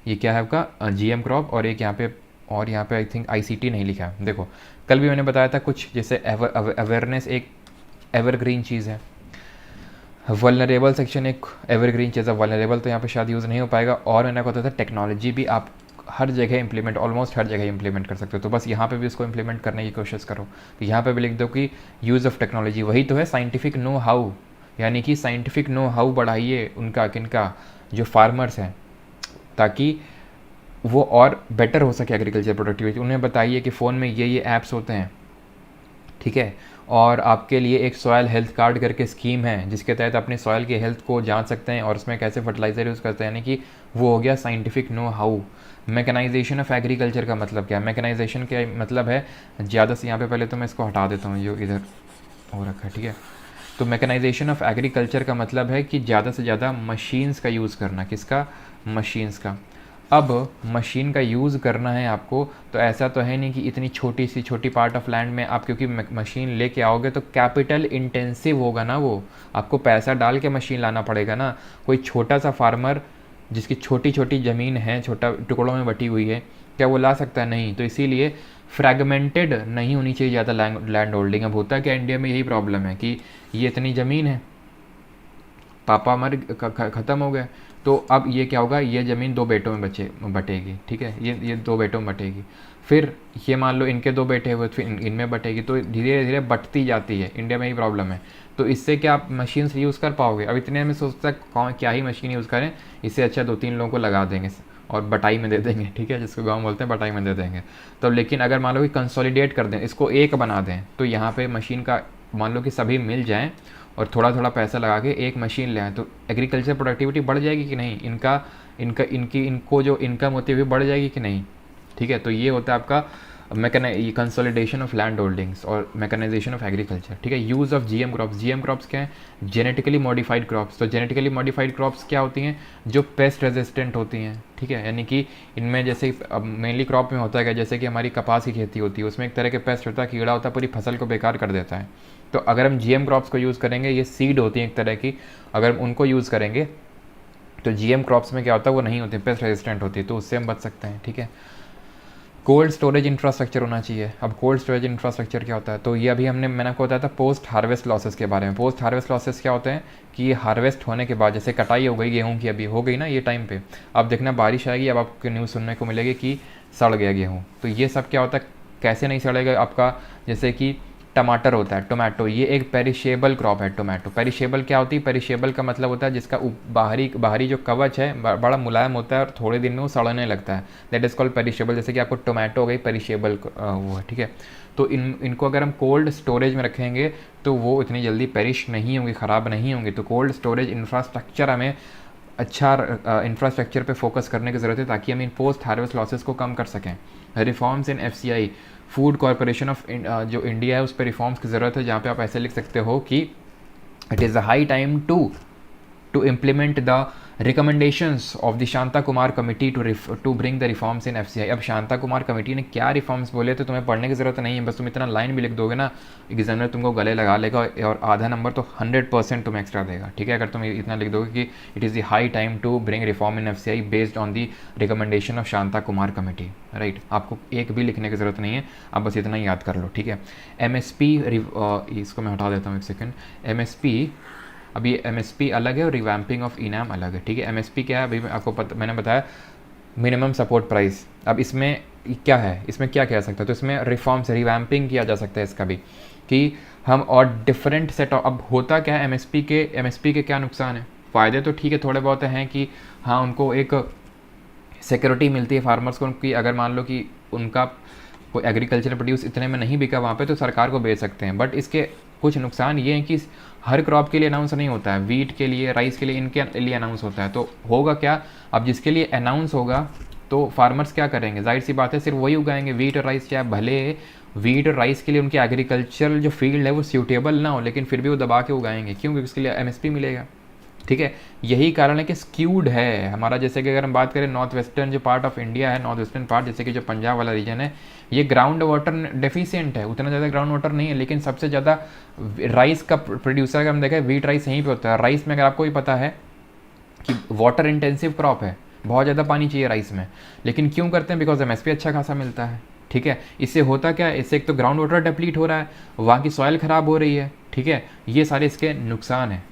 ये क्या है आपका, GM क्रॉप। और एक यहाँ पे आई थिंक ICT नहीं लिखा है। देखो कल भी मैंने बताया था कुछ, जैसे अवेयरनेस एक एवरग्रीन चीज़ है, वल्नरेबल सेक्शन एक एवरग्रीन चीज़ है। वल्नरेबल तो यहाँ पे शायद यूज़ नहीं हो पाएगा। और मैंने कहा था टेक्नोलॉजी भी आप हर जगह इंप्लीमेंट, ऑलमोस्ट हर जगह इंप्लीमेंट कर सकते हो, तो बस यहाँ पे भी उसको इंप्लीमेंट करने की कोशिश करो। तो यहाँ पे भी लिख दो कि यूज़ ऑफ टेक्नोलॉजी, वही तो है साइंटिफिक नो हाउ, यानी कि साइंटिफिक नो हाउ बढ़ाइए उनका, किनका, जो फार्मर्स हैं, ताकि वो और बेटर हो सके एग्रीकल्चर प्रोडक्टिविटी। उन्हें बताइए कि फ़ोन में ये ऐप्स होते हैं, ठीक है, और आपके लिए एक सॉयल हेल्थ कार्ड करके स्कीम है जिसके तहत अपने सॉयल की हेल्थ को जान सकते हैं और उसमें कैसे फर्टिलाइज़र यूज़ करते हैं, यानी कि वो हो गया scientific know how. Mechanisation of agriculture का मतलब क्या है? मैकेनाइजेशन का मतलब है ज़्यादा से, यहाँ पे पहले तो मैं इसको हटा देता हूँ जो इधर हो रखा है, ठीक है। तो मैकेनाइजेशन ऑफ एग्रीकल्चर का मतलब है कि ज़्यादा से ज़्यादा मशीन्स का यूज़ करना। किसका? मशीन्स का। अब मशीन का यूज़ करना है आपको, तो ऐसा तो है नहीं कि इतनी छोटी पार्ट ऑफ लैंड में आप, क्योंकि मशीन लेके आओगे तो कैपिटल इंटेंसिव होगा ना, वो आपको पैसा डाल के मशीन लाना पड़ेगा ना। कोई छोटा सा फार्मर जिसकी छोटी ज़मीन है, छोटा टुकड़ों में बटी हुई है, क्या वो ला सकता है? नहीं। तो इसीलिए फ्रैगमेंटेड नहीं होनी चाहिए ज़्यादा लैंड होल्डिंग। अब होता है कि इंडिया में यही प्रॉब्लम है कि ये इतनी ज़मीन है, पापा ख़त्म हो गए, तो अब ये क्या होगा, ये ज़मीन 2 बेटों में बटेगी, ठीक है, ये 2 बेटों में बटेगी। फिर ये मान लो इनके 2 बेटे हुए, फिर इनमें बटेगी, तो धीरे धीरे बटती जाती है। इंडिया में ही प्रॉब्लम है। तो इससे क्या आप मशीन से यूज़ कर पाओगे? अब इतने में सोचता है क्या ही मशीन यूज़ करें, इससे अच्छा 2-3 लोगों को लगा देंगे और बटाई में दे देंगे, ठीक है, जिसको गाँव बोलते हैं, बटाई में दे देंगे। तो लेकिन अगर मान लो कि कंसोलिडेट कर दें, इसको एक बना दें, तो यहाँ पर मशीन का मान लो कि सभी मिल जाएँ और थोड़ा थोड़ा पैसा लगा के एक मशीन ले आए, तो एग्रीकल्चर प्रोडक्टिविटी बढ़ जाएगी कि नहीं? इनको जो इनकम होती है वो बढ़ जाएगी कि नहीं? ठीक है, तो ये होता है आपका कंसोलिडेशन ऑफ लैंड होल्डिंग्स और मैकेनाइजेशन ऑफ एग्रीकल्चर, ठीक है। Use of GM crops, GM crops क्या है? Genetically modified crops. तो जेनेटिकली मॉडिफाइड क्रॉप्स क्या होती हैं? जो पेस्ट रेजिस्टेंट होती हैं, ठीक है, यानी कि इनमें जैसे मेनली क्रॉप में होता है, जैसे कि हमारी कपास की खेती होती है, उसमें एक तरह के पेस्ट होता है, कीड़ा होता है, पूरी फसल को बेकार कर देता है। तो अगर हम GM क्रॉप्स को यूज़ करेंगे, ये सीड होती है एक तरह की, अगर हम उनको यूज़ करेंगे तो GM क्रॉप्स में क्या होता है, वो नहीं होती, पेस्ट रेजिस्टेंट होती है, तो उससे हम बच सकते हैं, ठीक है। कोल्ड स्टोरेज इंफ्रास्ट्रक्चर होना चाहिए। अब कोल्ड स्टोरेज इंफ्रास्ट्रक्चर क्या होता है, तो ये अभी मैंने आपको बताया था पोस्ट हार्वेस्ट लॉसेस के बारे में। पोस्ट हार्वेस्ट लॉसेस क्या होते हैं कि हार्वेस्ट होने के बाद जैसे कटाई हो गई गेहूं की, अभी हो गई ना ये टाइम पे, अब देखना बारिश आएगी, अब आपको न्यूज़ सुनने को मिलेगी कि सड़ गया गेहूँ। तो ये सब क्या होता है, कैसे नहीं सड़ेगा आपका, जैसे कि टमाटर होता है, टोमेटो, ये एक पेरिशेबल क्रॉप है। टोमेटो पेरिशेबल क्या होती है, पेरिशेबल का मतलब होता है जिसका बाहरी जो कवच है बड़ा मुलायम होता है और थोड़े दिन में वो सड़ने लगता है, दैट इज़ कॉल्ड पेरिशेबल। जैसे कि आपको टोमेटो हो गई पेरिशेबल वो है, ठीक है। तो इनको अगर हम कोल्ड स्टोरेज में रखेंगे तो वो इतनी जल्दी पेरिश नहीं होंगी, ख़राब नहीं होंगी। तो कोल्ड स्टोरेज इंफ्रास्ट्रक्चर, हमें अच्छा इंफ्रास्ट्रक्चर पे फोकस करने की ज़रूरत है ताकि हम इन पोस्ट हार्वेस्ट लॉसेस को कम कर सकें। Reforms in FCI, food corporation of जो इंडिया है, उस पर रिफॉर्म्स की ज़रूरत है, जहाँ पे आप ऐसे लिख सकते हो कि it is a high time to implement the recommendations of the Shanta Kumar committee to bring the reforms in FCI। अब शांता कुमार कमेटी ने क्या रिफॉर्म्स बोले तो तुम्हें पढ़ने की ज़रूरत नहीं है, बस तुम इतना लाइन भी लिख दोगे ना, एग्जामिनर तुमको गले लगा लेगा और आधा नंबर तो 100% तुम्हें एक्स्ट्रा देगा, ठीक है। अगर तुम इतना लिख दोगे कि it is the high time to bring reform in FCI based on the recommendation of Shanta Kumar committee, right. आपको एक भी लिखने की ज़रूरत नहीं है, आप बस इतना याद कर लो, ठीक है। MSP, इसको मैं हटा देता हूँ एक सेकेंड। MSP, अभी MSP अलग है और रिवैम्पिंग ऑफ इनाम अलग है, ठीक है। MSP क्या है, अभी आपको मैंने बताया मिनिमम सपोर्ट प्राइस। अब इसमें क्या है, इसमें क्या कह सकते हैं, तो इसमें रिफॉर्म्स, रिवैम्पिंग किया जा सकता है इसका भी, कि हम और डिफरेंट सेट ऑफ, अब होता क्या है MSP के क्या नुकसान है, फ़ायदे तो ठीक है थोड़े बहुत हैं कि हाँ उनको एक सिक्योरिटी मिलती है फार्मर्स को, उनकी अगर मान लो कि उनका कोई एग्रीकल्चर प्रोड्यूस इतने में नहीं बिका वहाँ पे तो सरकार को बेच सकते हैं। बट इसके कुछ नुकसान ये हैं कि हर क्रॉप के लिए अनाउंस नहीं होता है, वीट के लिए, राइस के लिए, इनके लिए अनाउंस होता है। तो होगा क्या, अब जिसके लिए अनाउंस होगा तो फार्मर्स क्या करेंगे, जाहिर सी बात है सिर्फ वही उगाएंगे, वीट और राइस। चाहे भले वीट और राइस के लिए उनकी एग्रीकल्चरल जो फील्ड है वो सूटेबल ना हो, लेकिन फिर भी वो दबा के उगाएंगे, क्यों, क्योंकि उसके लिए MSP मिलेगा, ठीक है। यही कारण है कि स्क्यूड है हमारा। जैसे कि अगर हम बात करें नॉर्थ वेस्टर्न जो पार्ट ऑफ इंडिया है, नॉर्थ वेस्टर्न पार्ट, जैसे कि जो पंजाब वाला रीजन है, ये ग्राउंड वाटर डेफिशिएंट है, उतना ज़्यादा ग्राउंड वाटर नहीं है, लेकिन सबसे ज़्यादा राइस का प्रोड्यूसर अगर हम देखें, वीट राइस यहीं पे होता है। राइस में अगर आपको भी पता है कि वाटर इंटेंसिव क्रॉप है, बहुत ज़्यादा पानी चाहिए राइस में, लेकिन क्यों करते हैं, बिकॉज MSP अच्छा खासा मिलता है, ठीक है। इससे होता क्या है, इससे एक तो ग्राउंड वाटर डिप्लीट हो रहा है, वहाँ की सॉइल ख़राब हो रही है, ठीक है, ये सारे इसके नुकसान हैं।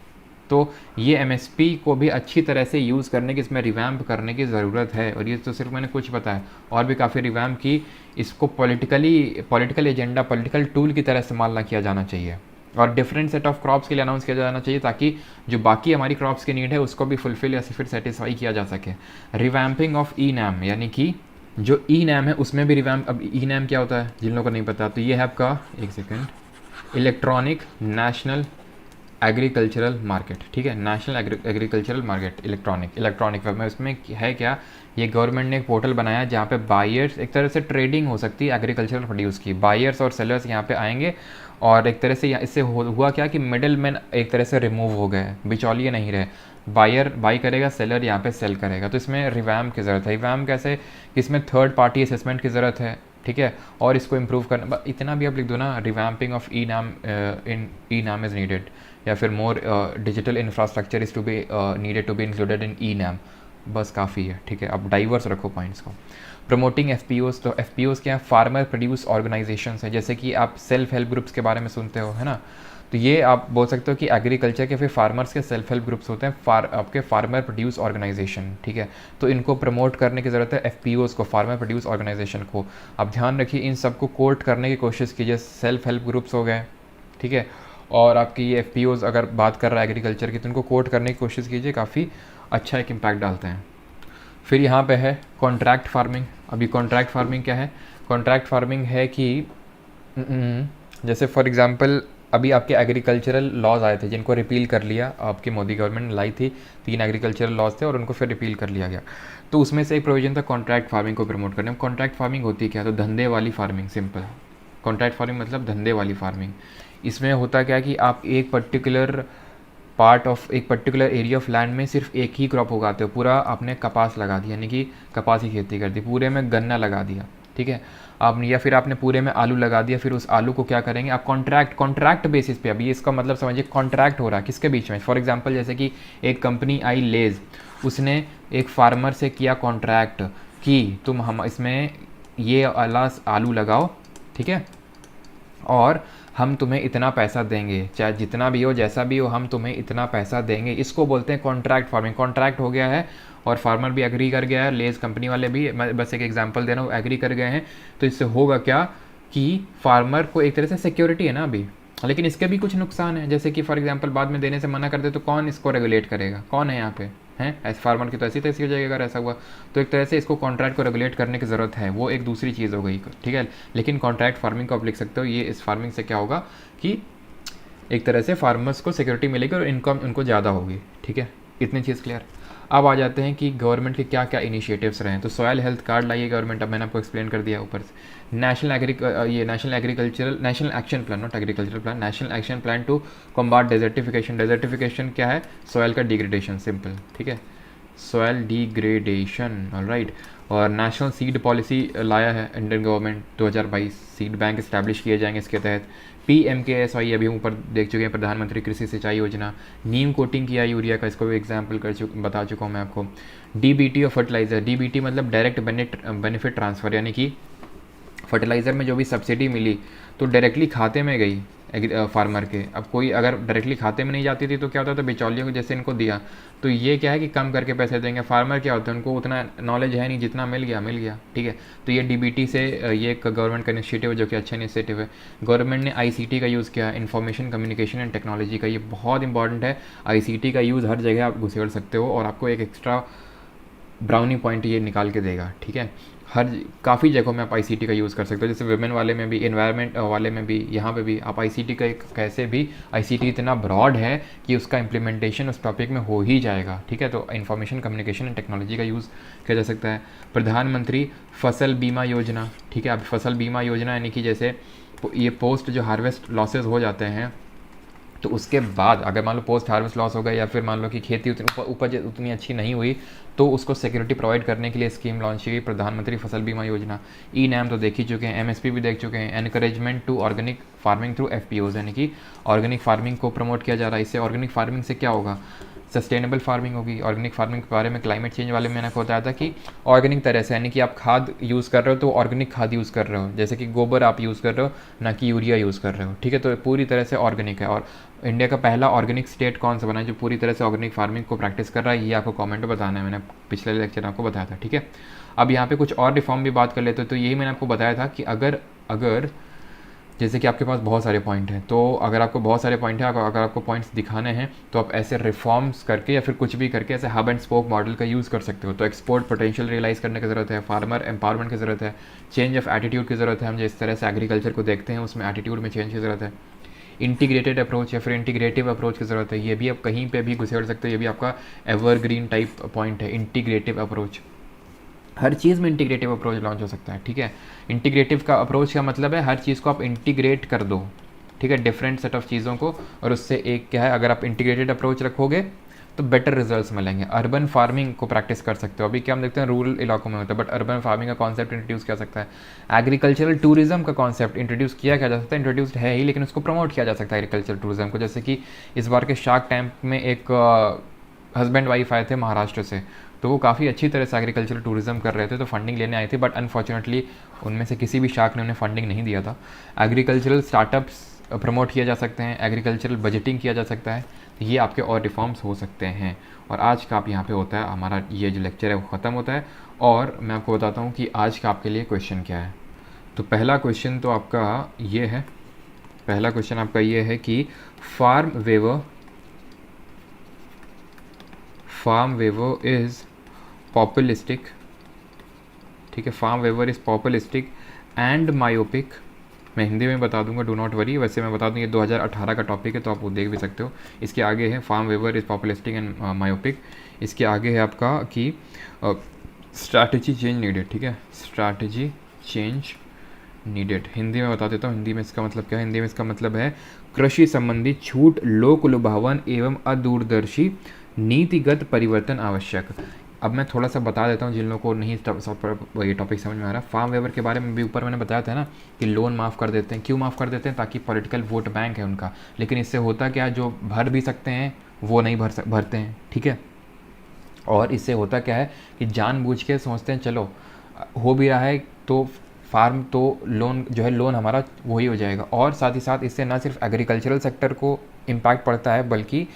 तो ये MSP को भी अच्छी तरह से यूज़ करने की, इसमें रिवैम्प करने की ज़रूरत है। और ये तो सिर्फ मैंने कुछ बताया, और भी काफ़ी रिवैम्प की, इसको पॉलिटिकल एजेंडा, पॉलिटिकल टूल की तरह इस्तेमाल ना किया जाना चाहिए, और डिफरेंट सेट ऑफ क्रॉप्स के लिए अनाउंस किया जाना चाहिए, ताकि जो बाकी हमारी क्रॉप्स की नीड है उसको भी फुलफिल या फिर सेटिस्फाई किया जा सके। रिवैम्पिंग ऑफ ENAM, यानी कि जो ENAM है उसमें भी रिवैम्प। अब ENAM क्या होता है जिन लोगों को नहीं पता, तो ये है आपका, एक second, electronic national agricultural market, ठीक है, national agricultural market, electronic web में। इसमें है क्या, ये गवर्नमेंट ने एक पोर्टल बनाया जहाँ पे बायर्स, एक तरह से ट्रेडिंग हो सकती है एग्रीकल्चरल प्रोड्यूस की, बायर्स और सेलर्स यहाँ पे आएंगे, और एक तरह से इससे हुआ क्या कि मिडिल मैन एक तरह से रिमूव हो गए, बिचौलिए नहीं रहे, बायर बाई करेगा, सेलर यहाँ पे सेल करेगा। तो इसमें रिवैम्प की ज़रूरत है। रिवैम्प कैसे, इसमें थर्ड पार्टी असेसमेंट की ज़रूरत है, ठीक है, और इसको इम्प्रूव करना, इतना भी आप लिख दो ना, revamping of ENAM is needed, या फिर more digital infrastructure is to be needed to be included in ENAM, बस काफ़ी है, ठीक है। अब डाइवर्स रखो पॉइंट्स को। प्रमोटिंग FPOs, तो FPOs क्या है, फार्मर प्रोड्यूस ऑर्गेनाइजेशंस है, जैसे कि आप सेल्फ हेल्प ग्रुप्स के बारे में सुनते हो, है ना। तो ये आप बोल सकते हो कि एग्रीकल्चर के फिर फार्मर्स के सेल्फ हेल्प ग्रुप्स होते हैं, आपके फार्मर प्रोड्यूस ऑर्गेनाइजेशन, ठीक है। तो इनको प्रमोट करने की ज़रूरत है, FPOs को, फार्मर प्रोड्यूस ऑर्गेनाइजेशन को। अब ध्यान रखिए, इन सबको कोट करने की कोशिश कीजिए, सेल्फ हेल्प ग्रुप्स हो गए, ठीक है, और आपकी ये FPOs अगर बात कर रहा है एग्रीकल्चर की, तो इनको कोट करने की कोशिश कीजिए, काफ़ी अच्छा एक इम्पैक्ट डालते हैं। फिर यहाँ पे है कॉन्ट्रैक्ट फार्मिंग। अभी कॉन्ट्रैक्ट फार्मिंग क्या है, कॉन्ट्रैक्ट फार्मिंग है कि जैसे फॉर एग्जांपल अभी आपके एग्रीकल्चरल लॉज आए थे जिनको रिपील कर लिया, आपकी मोदी गवर्नमेंट लाई थी, 3 एग्रीकल्चरल लॉज थे और उनको फिर रिपील कर लिया गया। तो उसमें से एक प्रोविजन था कॉन्ट्रैक्ट फार्मिंग को प्रमोट करने में। कॉन्ट्रैक्ट फार्मिंग होती क्या, तो धंधे वाली फार्मिंग, सिंपल। कॉन्ट्रैक्ट फार्मिंग मतलब धंधे वाली फार्मिंग। इसमें होता क्या कि आप एक पर्टिकुलर पार्ट ऑफ, एक पर्टिकुलर एरिया ऑफ लैंड में सिर्फ एक ही क्रॉप उगाते हो, पूरा आपने कपास लगा दिया, यानी कि कपास की खेती कर दी, पूरे में गन्ना लगा दिया, ठीक है, आप, या फिर आपने पूरे में आलू लगा दिया, फिर उस आलू को क्या करेंगे आप, कॉन्ट्रैक्ट बेसिस पे। अभी इसका मतलब समझिए, कॉन्ट्रैक्ट हो रहा है किसके बीच में, फॉर एग्जांपल जैसे कि एक कंपनी आई लेज, उसने एक फार्मर से किया कॉन्ट्रैक्ट कि तुम हम इसमें ये वाला आलू लगाओ, ठीक है, और हम तुम्हें इतना पैसा देंगे, चाहे जितना भी हो जैसा भी हो, हम तुम्हें इतना पैसा देंगे। इसको बोलते हैं कॉन्ट्रैक्ट फार्मिंग। कॉन्ट्रैक्ट हो गया है और फार्मर भी एग्री कर गया है, लेज कंपनी वाले भी, मैं बस एक एग्जांपल दे रहा हूँ, एग्री कर गए हैं। तो इससे होगा क्या कि फार्मर को एक तरह से सिक्योरिटी है ना अभी, लेकिन इसके भी कुछ नुकसान है, जैसे कि फॉर एग्जांपल बाद में देने से मना कर दे तो कौन इसको रेगुलेट करेगा, कौन है यहाँ पे, हैं एज फार्मर की तो ऐसी तैसी हो जाएगी अगर ऐसा हुआ। तो एक तरह से इसको कॉन्ट्रैक्ट को रेगुलेट करने की ज़रूरत है, वो एक दूसरी चीज़ हो गई, ठीक है। लेकिन कॉन्ट्रैक्ट फार्मिंग को आप लिख सकते हो। ये इस फार्मिंग से क्या होगा कि एक तरह से फार्मर्स को सिक्योरिटी मिलेगी और इनकम उनको ज़्यादा होगी, ठीक है। इतनी चीज़ क्लियर। अब आ जाते हैं कि गवर्नमेंट के क्या क्या इनिशिएटिव्स रहे हैं। तो सॉयल हेल्थ कार्ड लाइए गवर्नमेंट, अब मैंने आपको एक्सप्लेन कर दिया ऊपर से। National agricultural national action plan, not agricultural plan, national action plan to combat desertification. Desertification क्या है? सॉयल का डिग्रेडेशन, सिंपल, ठीक है, सॉयल डिग्रेडेशन, ऑलराइट। और नेशनल सीड पॉलिसी लाया है Indian government 2022, seed bank establish किए जाएंगे इसके तहत। PMKSY अभी ऊपर देख चुके हैं, प्रधानमंत्री कृषि सिंचाई योजना। नीम कोटिंग किया यूरिया का, इसको भी एग्जाम्पल बता चुका हूँ मैं आपको। DBT और फर्टिलाइज़र, DBT मतलब डायरेक्ट बेनिफिट ट्रांसफ़र, यानी कि फर्टिलाइज़र में जो भी सब्सिडी मिली तो डायरेक्टली खाते में गई फार्मर के। अब कोई अगर डायरेक्टली खाते में नहीं जाती थी तो क्या होता था, बिचौलियों को जैसे इनको दिया, तो ये क्या है कि कम करके पैसे देंगे। फार्मर क्या होता है, उनको उतना नॉलेज है नहीं, जितना मिल गया, ठीक है। तो ये DBT से ये एक गवर्नमेंट का इनिशिएटिव है जो कि अच्छा इनिशिएटिव है। गवर्नमेंट ने ICT का यूज़ किया, इन्फॉर्मेशन कम्युनिकेशन एंड टेक्नोलॉजी का, ये बहुत इंपॉर्टेंट है। ICT का यूज़ हर जगह आप घुसेड़ सकते हो और आपको एक एक्स्ट्रा ब्राउनी पॉइंट ये निकाल के देगा, ठीक है। हर काफ़ी जगहों में आप ICT का यूज़ कर सकते हो, जैसे विमेन वाले में भी, एनवायरनमेंट वाले में भी, यहाँ पे भी आप ICT का एक कैसे भी, ICT इतना ब्रॉड है कि उसका इम्प्लीमेंटेशन उस टॉपिक में हो ही जाएगा, ठीक है। तो इन्फॉर्मेशन कम्युनिकेशन एंड टेक्नोलॉजी का यूज़ किया जा सकता है। प्रधानमंत्री फसल बीमा योजना, ठीक है। अब फसल बीमा योजना यानी कि जैसे ये पोस्ट जो हार्वेस्ट लॉसेज हो जाते हैं, तो उसके बाद अगर मान लो पोस्ट हार्वेस्ट लॉस हो गया या फिर मान लो कि खेती उपज उतनी अच्छी नहीं हुई, तो उसको सिक्योरिटी प्रोवाइड करने के लिए स्कीम लॉन्च की गई, प्रधानमंत्री फसल बीमा योजना। ई-नैम तो देख ही चुके हैं, MSP भी देख चुके हैं। Encouragement to organic farming through FPOs, यानी कि ऑर्गेनिक फार्मिंग को प्रमोट किया जा रहा है। इससे ऑर्गेनिक फार्मिंग से क्या होगा, सस्टेनेबल फार्मिंग होगी। ऑर्गेनिक फार्मिंग के बारे में क्लाइमेट चेंज वाले में मैंने आपको बताया था कि ऑर्गेनिक तरह से, यानी कि आप खाद यूज़ कर रहे हो तो ऑर्गेनिक खाद यूज़ कर रहे हो, जैसे कि गोबर आप यूज़ कर रहे हो, ना कि यूरिया यूज़ कर रहे हो, ठीक है। तो पूरी तरह से ऑर्गेनिक है। और इंडिया का पहला ऑर्गेनिक स्टेट कौन सा बना है जो पूरी तरह से ऑर्गेनिक फार्मिंग को प्रैक्टिस कर रहा है, ये आपको कमेंट में बताना है, मैंने पिछले लेक्चर में आपको बताया था, ठीक है। अब यहाँ पे कुछ और रिफॉर्म भी बात कर लेते हैं। तो यही मैंने आपको बताया था कि अगर जैसे कि आपके पास बहुत सारे पॉइंट हैं, तो अगर आपको बहुत सारे पॉइंट हैं, अगर आपको पॉइंट्स दिखाने हैं तो आप ऐसे रिफॉर्म्स करके या फिर कुछ भी करके ऐसे हब एंड स्पोक मॉडल का यूज़ कर सकते हो। तो एक्सपोर्ट पोटेंशियल रियलाइज़ करने की ज़रूरत है, फार्मर एम्पावरमेंट की ज़रूरत है, चेंज ऑफ एटीट्यूड की ज़रूरत है। हम जिस तरह से एग्रीकल्चर को देखते हैं उसमें एटीट्यूड में चेंज की ज़रूरत है। इंटीग्रेटेड अप्रोच या फिर इंटीग्रेटिव अप्रोच की ज़रूरत है, ये भी आप कहीं पे भी घुसेड़ सकते हो, ये भी आपका एवरग्रीन टाइप पॉइंट है, इंटीग्रेटिव अप्रोच। हर चीज़ में इंटीग्रेटिव अप्रोच लॉन्च हो सकता है, ठीक है। इंटीग्रेटिव का अप्रोच का मतलब है हर चीज़ को आप इंटीग्रेट कर दो, ठीक है, डिफरेंट सेट ऑफ चीज़ों को, और उससे एक क्या है, अगर आप इंटीग्रेटेड अप्रोच रखोगे तो बेटर रिजल्ट्स मिलेंगे। अर्बन फार्मिंग को प्रैक्टिस कर सकते हो, अभी क्या हम देखते हैं रूरल इलाकों में होता है, बट अर्बन फार्मिंग का कॉन्सेप्ट इंट्रोड्यूस किया सकता है। एग्रीकल्चरल टूरिज्म का कॉन्सेप्ट इंट्रोड्यूस किया जा सकता है, इंट्रोड्यूस्ड है ही, लेकिन उसको प्रमोट किया जा सकता है एग्रीकल्चर टूरिज्म को। जैसे कि इस बार के शार्क टैंक में एक हस्बैंड वाइफ आए थे महाराष्ट्र से, तो वो काफ़ी अच्छी तरह से एग्रीकल्चरल टूरिज्म कर रहे थे, तो फंडिंग लेने आए थे, बट अनफॉर्चुनेटली उनमें से किसी भी शार्क ने उन्हें फंडिंग नहीं दिया था। एग्रीकल्चरल स्टार्टअप्स प्रमोट किए जा सकते हैं, एग्रीकल्चरल बजटिंग किया जा सकता है, तो ये आपके और रिफॉर्म्स हो सकते हैं। और आज का आप यहाँ पे होता है, हमारा ये जो लेक्चर है वो ख़त्म होता है, और मैं आपको बताता हूँ कि आज का आपके लिए क्वेश्चन क्या है। तो पहला क्वेश्चन तो आपका ये है, पहला क्वेश्चन आपका ये है कि फार्म वेवर इज़ पॉपुलिस्टिक, ठीक है, farm waiver is populistic and myopic. मैं हिंदी में बता दूंगा, डू नॉट वरी, वैसे मैं बता दूँ ये 2018 का टॉपिक है तो आप वो देख भी सकते हो। इसके आगे है farm waiver is populistic and myopic. इसके आगे है आपका कि स्ट्रैटेजी चेंज नीडेड, ठीक है, स्ट्रैटेजी चेंज नीडेड। हिंदी में बता देता हूँ, हिंदी में इसका मतलब क्या है। हिंदी में इसका मतलब है कृषि संबंधी छूट, लोक लुभावन एवं अदूरदर्शी नीतिगत परिवर्तन आवश्यक। अब मैं थोड़ा सा बता देता हूँ जिन लोगों को नहीं ये टॉपिक समझ में आ रहा। फार्म वेवर के बारे में भी ऊपर मैंने बताया था ना कि लोन माफ़ कर देते हैं, क्यों माफ़ कर देते हैं, ताकि पॉलिटिकल वोट बैंक है उनका, लेकिन इससे होता क्या, जो भर भी सकते हैं वो नहीं भरते हैं, ठीक है। और इससे होता क्या है कि जानबूझ के सोचते हैं चलो हो भी रहा है तो फार्म तो लोन जो है लोन हमारा वही हो जाएगा। और साथ ही साथ इससे ना सिर्फ एग्रीकल्चरल सेक्टर को इम्पैक्ट पड़ता है बल्कि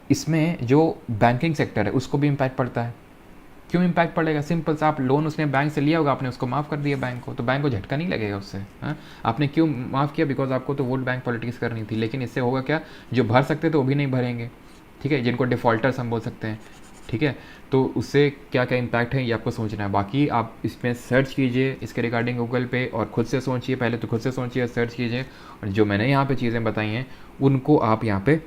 इसमें जो बैंकिंग सेक्टर है उसको भी इम्पैक्ट पड़ता है। क्यों इम्पैक्ट पड़ेगा? सिंपल सा, आप लोन उसने बैंक से लिया होगा, आपने उसको माफ़ कर दिया बैंक को, तो बैंक को झटका नहीं लगेगा उससे। हाँ, आपने क्यों माफ़ किया? बिकॉज आपको तो वोट बैंक पॉलिटिक्स करनी थी। लेकिन इससे होगा क्या, जो भर सकते थे वो भी नहीं भरेंगे, ठीक है, जिनको डिफ़ॉल्टर्स हम बोल सकते हैं, ठीक है। तो उससे क्या क्या इम्पैक्ट है ये आपको सोचना है। बाकी आप इसमें सर्च कीजिए इसके रिगार्डिंग गूगल पे और ख़ुद से सोचिए, पहले तो खुद से सोचिए, सर्च कीजिए, और जो मैंने यहाँ पे चीज़ें बताई हैं उनको आप यहाँ पे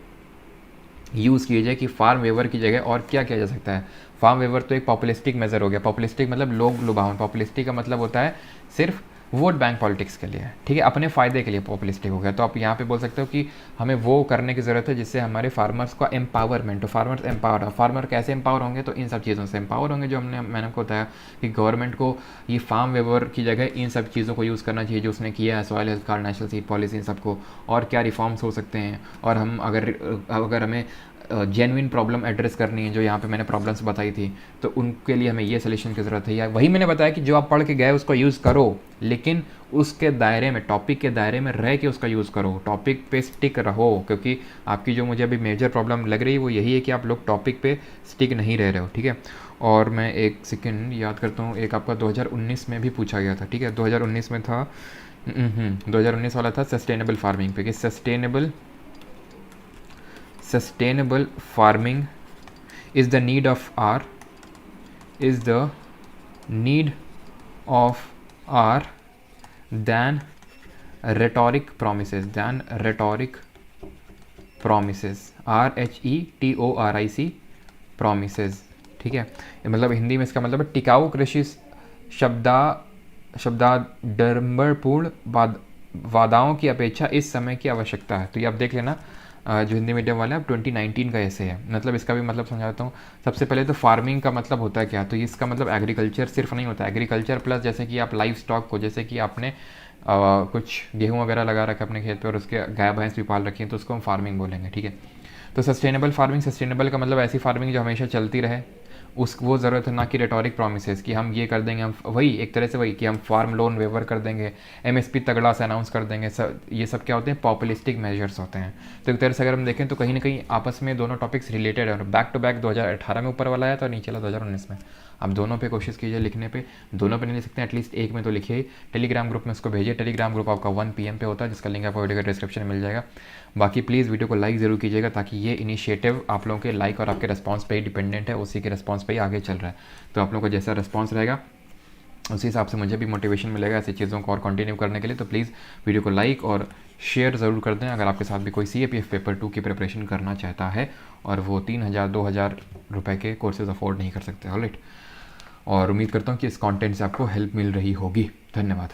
यूज़ कीजिए कि फार्म वेवर की जगह और क्या किया जा सकता है। फार्म वेवर तो एक पॉपुलिस्टिक मेजर हो गया। पॉपुलिस्टिक मतलब लोग लुभावन। पॉपुलिस्टिक का मतलब होता है सिर्फ वोट बैंक पॉलिटिक्स के लिए, ठीक है, अपने फ़ायदे के लिए पॉपुलिस्टिक हो गया। तो आप यहाँ पे बोल सकते हो कि हमें वो करने की ज़रूरत है जिससे हमारे फार्मर्स का एम्पावरमेंट हो, फार्मर्स एम्पावर हो। फार्मर कैसे एम्पावर होंगे? तो इन सब चीज़ों से एम्पावर होंगे जो मैंने आपको बताया कि गवर्नमेंट को ये फार्म वेवर की जगह इन सब चीज़ों को यूज़ करना चाहिए जो उसने किया है, soil health card, national seed policy, इन सबको। और क्या रिफॉर्म्स हो सकते हैं, और हम अगर हमें जेन्युइन प्रॉब्लम एड्रेस करनी है, जो यहाँ पे मैंने प्रॉब्लम्स बताई थी, तो उनके लिए हमें ये सोल्यूशन की ज़रूरत है। या वही मैंने बताया कि जो आप पढ़ के गए उसको यूज़ करो, लेकिन उसके दायरे में, टॉपिक के दायरे में रह के उसका यूज़ करो, टॉपिक पे स्टिक रहो। क्योंकि आपकी जो मुझे अभी मेजर प्रॉब्लम लग रही है वो यही है कि आप लोग टॉपिक पे स्टिक नहीं रह रहे हो, ठीक है। और मैं एक सेकेंड याद करता हूँ, एक आपका 2019 में भी पूछा गया था, ठीक है, 2019 में था 2019 वाला था सस्टेनेबल फार्मिंग पे, कि sustainable farming is the need of our than rhetoric promises RHETORIC promises, ठीक है। मतलब हिंदी में इसका मतलब है टिकाऊ कृषि शब्दाडंबरपूर्ण वादाओं की अपेक्षा इस समय की आवश्यकता है। तो ये आप देख लेना, जो हिंदी मीडियम वाला है, अब 2019 का ऐसे है। मतलब इसका भी मतलब समझाता हूँ। सबसे पहले तो फार्मिंग का मतलब होता है क्या, तो इसका मतलब एग्रीकल्चर सिर्फ नहीं होता। एग्रीकल्चर प्लस जैसे कि आप लाइफ स्टॉक को, जैसे कि आपने कुछ गेहूँ वगैरह लगा रखा है अपने खेत पे और उसके गाय भैंस भी पाल रखी है, तो उसको हम फार्मिंग बोलेंगे, ठीक है। तो सस्टेनेबल फार्मिंग, सस्टेनेबल का मतलब ऐसी फार्मिंग जो हमेशा चलती रहे, उस वो ज़रूरत है, ना कि रेटोरिक प्रॉमिसेस कि हम ये कर देंगे, हम वही एक तरह से वही कि हम फार्म लोन वेवर कर देंगे, एमएसपी तगड़ा से अनाउंस कर देंगे। ये सब क्या होते हैं? पॉपुलिस्टिक मेजर्स होते हैं। तो एक तरह से अगर हम देखें तो कहीं ना कहीं आपस में दोनों टॉपिक्स रिलेटेड है। बैक टू बैक 2018 में ऊपर वाला आया था और नीचे वाला 2019 में। आप दोनों पे कोशिश कीजिए लिखने पे, दोनों पे नहीं लिख सकते एटलीस्ट एक में तो लिखिए। टेलीग्राम ग्रुप में उसको भेजिए। टेलीग्राम ग्रुप आपका 1 PM पे होता है, जिसका लिंक आपको वीडियो के डिस्क्रिप्शन में मिल जाएगा। बाकी प्लीज़ वीडियो को लाइक ज़रूर कीजिएगा, ताकि ये इनिशिएटिव आप लोगों के लाइक और आपके रिस्पांस पे ही डिपेंडेंट है, उसी के रिस्पांस पे ही आगे चल रहा है। तो आप लोगों को जैसा रिस्पांस रहेगा उसी हिसाब से मुझे भी मोटिवेशन मिलेगा ऐसी चीज़ों को और कंटिन्यू करने के लिए। तो प्लीज़ वीडियो को लाइक और शेयर ज़रूर कर दें अगर आपके साथ भी कोई CAPF पेपर 2 की प्रिपरेशन करना चाहता है और वो 3000-2000 रुपये के कोर्सेज अफोर्ड नहीं कर सकते। ऑलराइट, और उम्मीद करता हूँ कि इस कंटेंट से आपको हेल्प मिल रही होगी। धन्यवाद।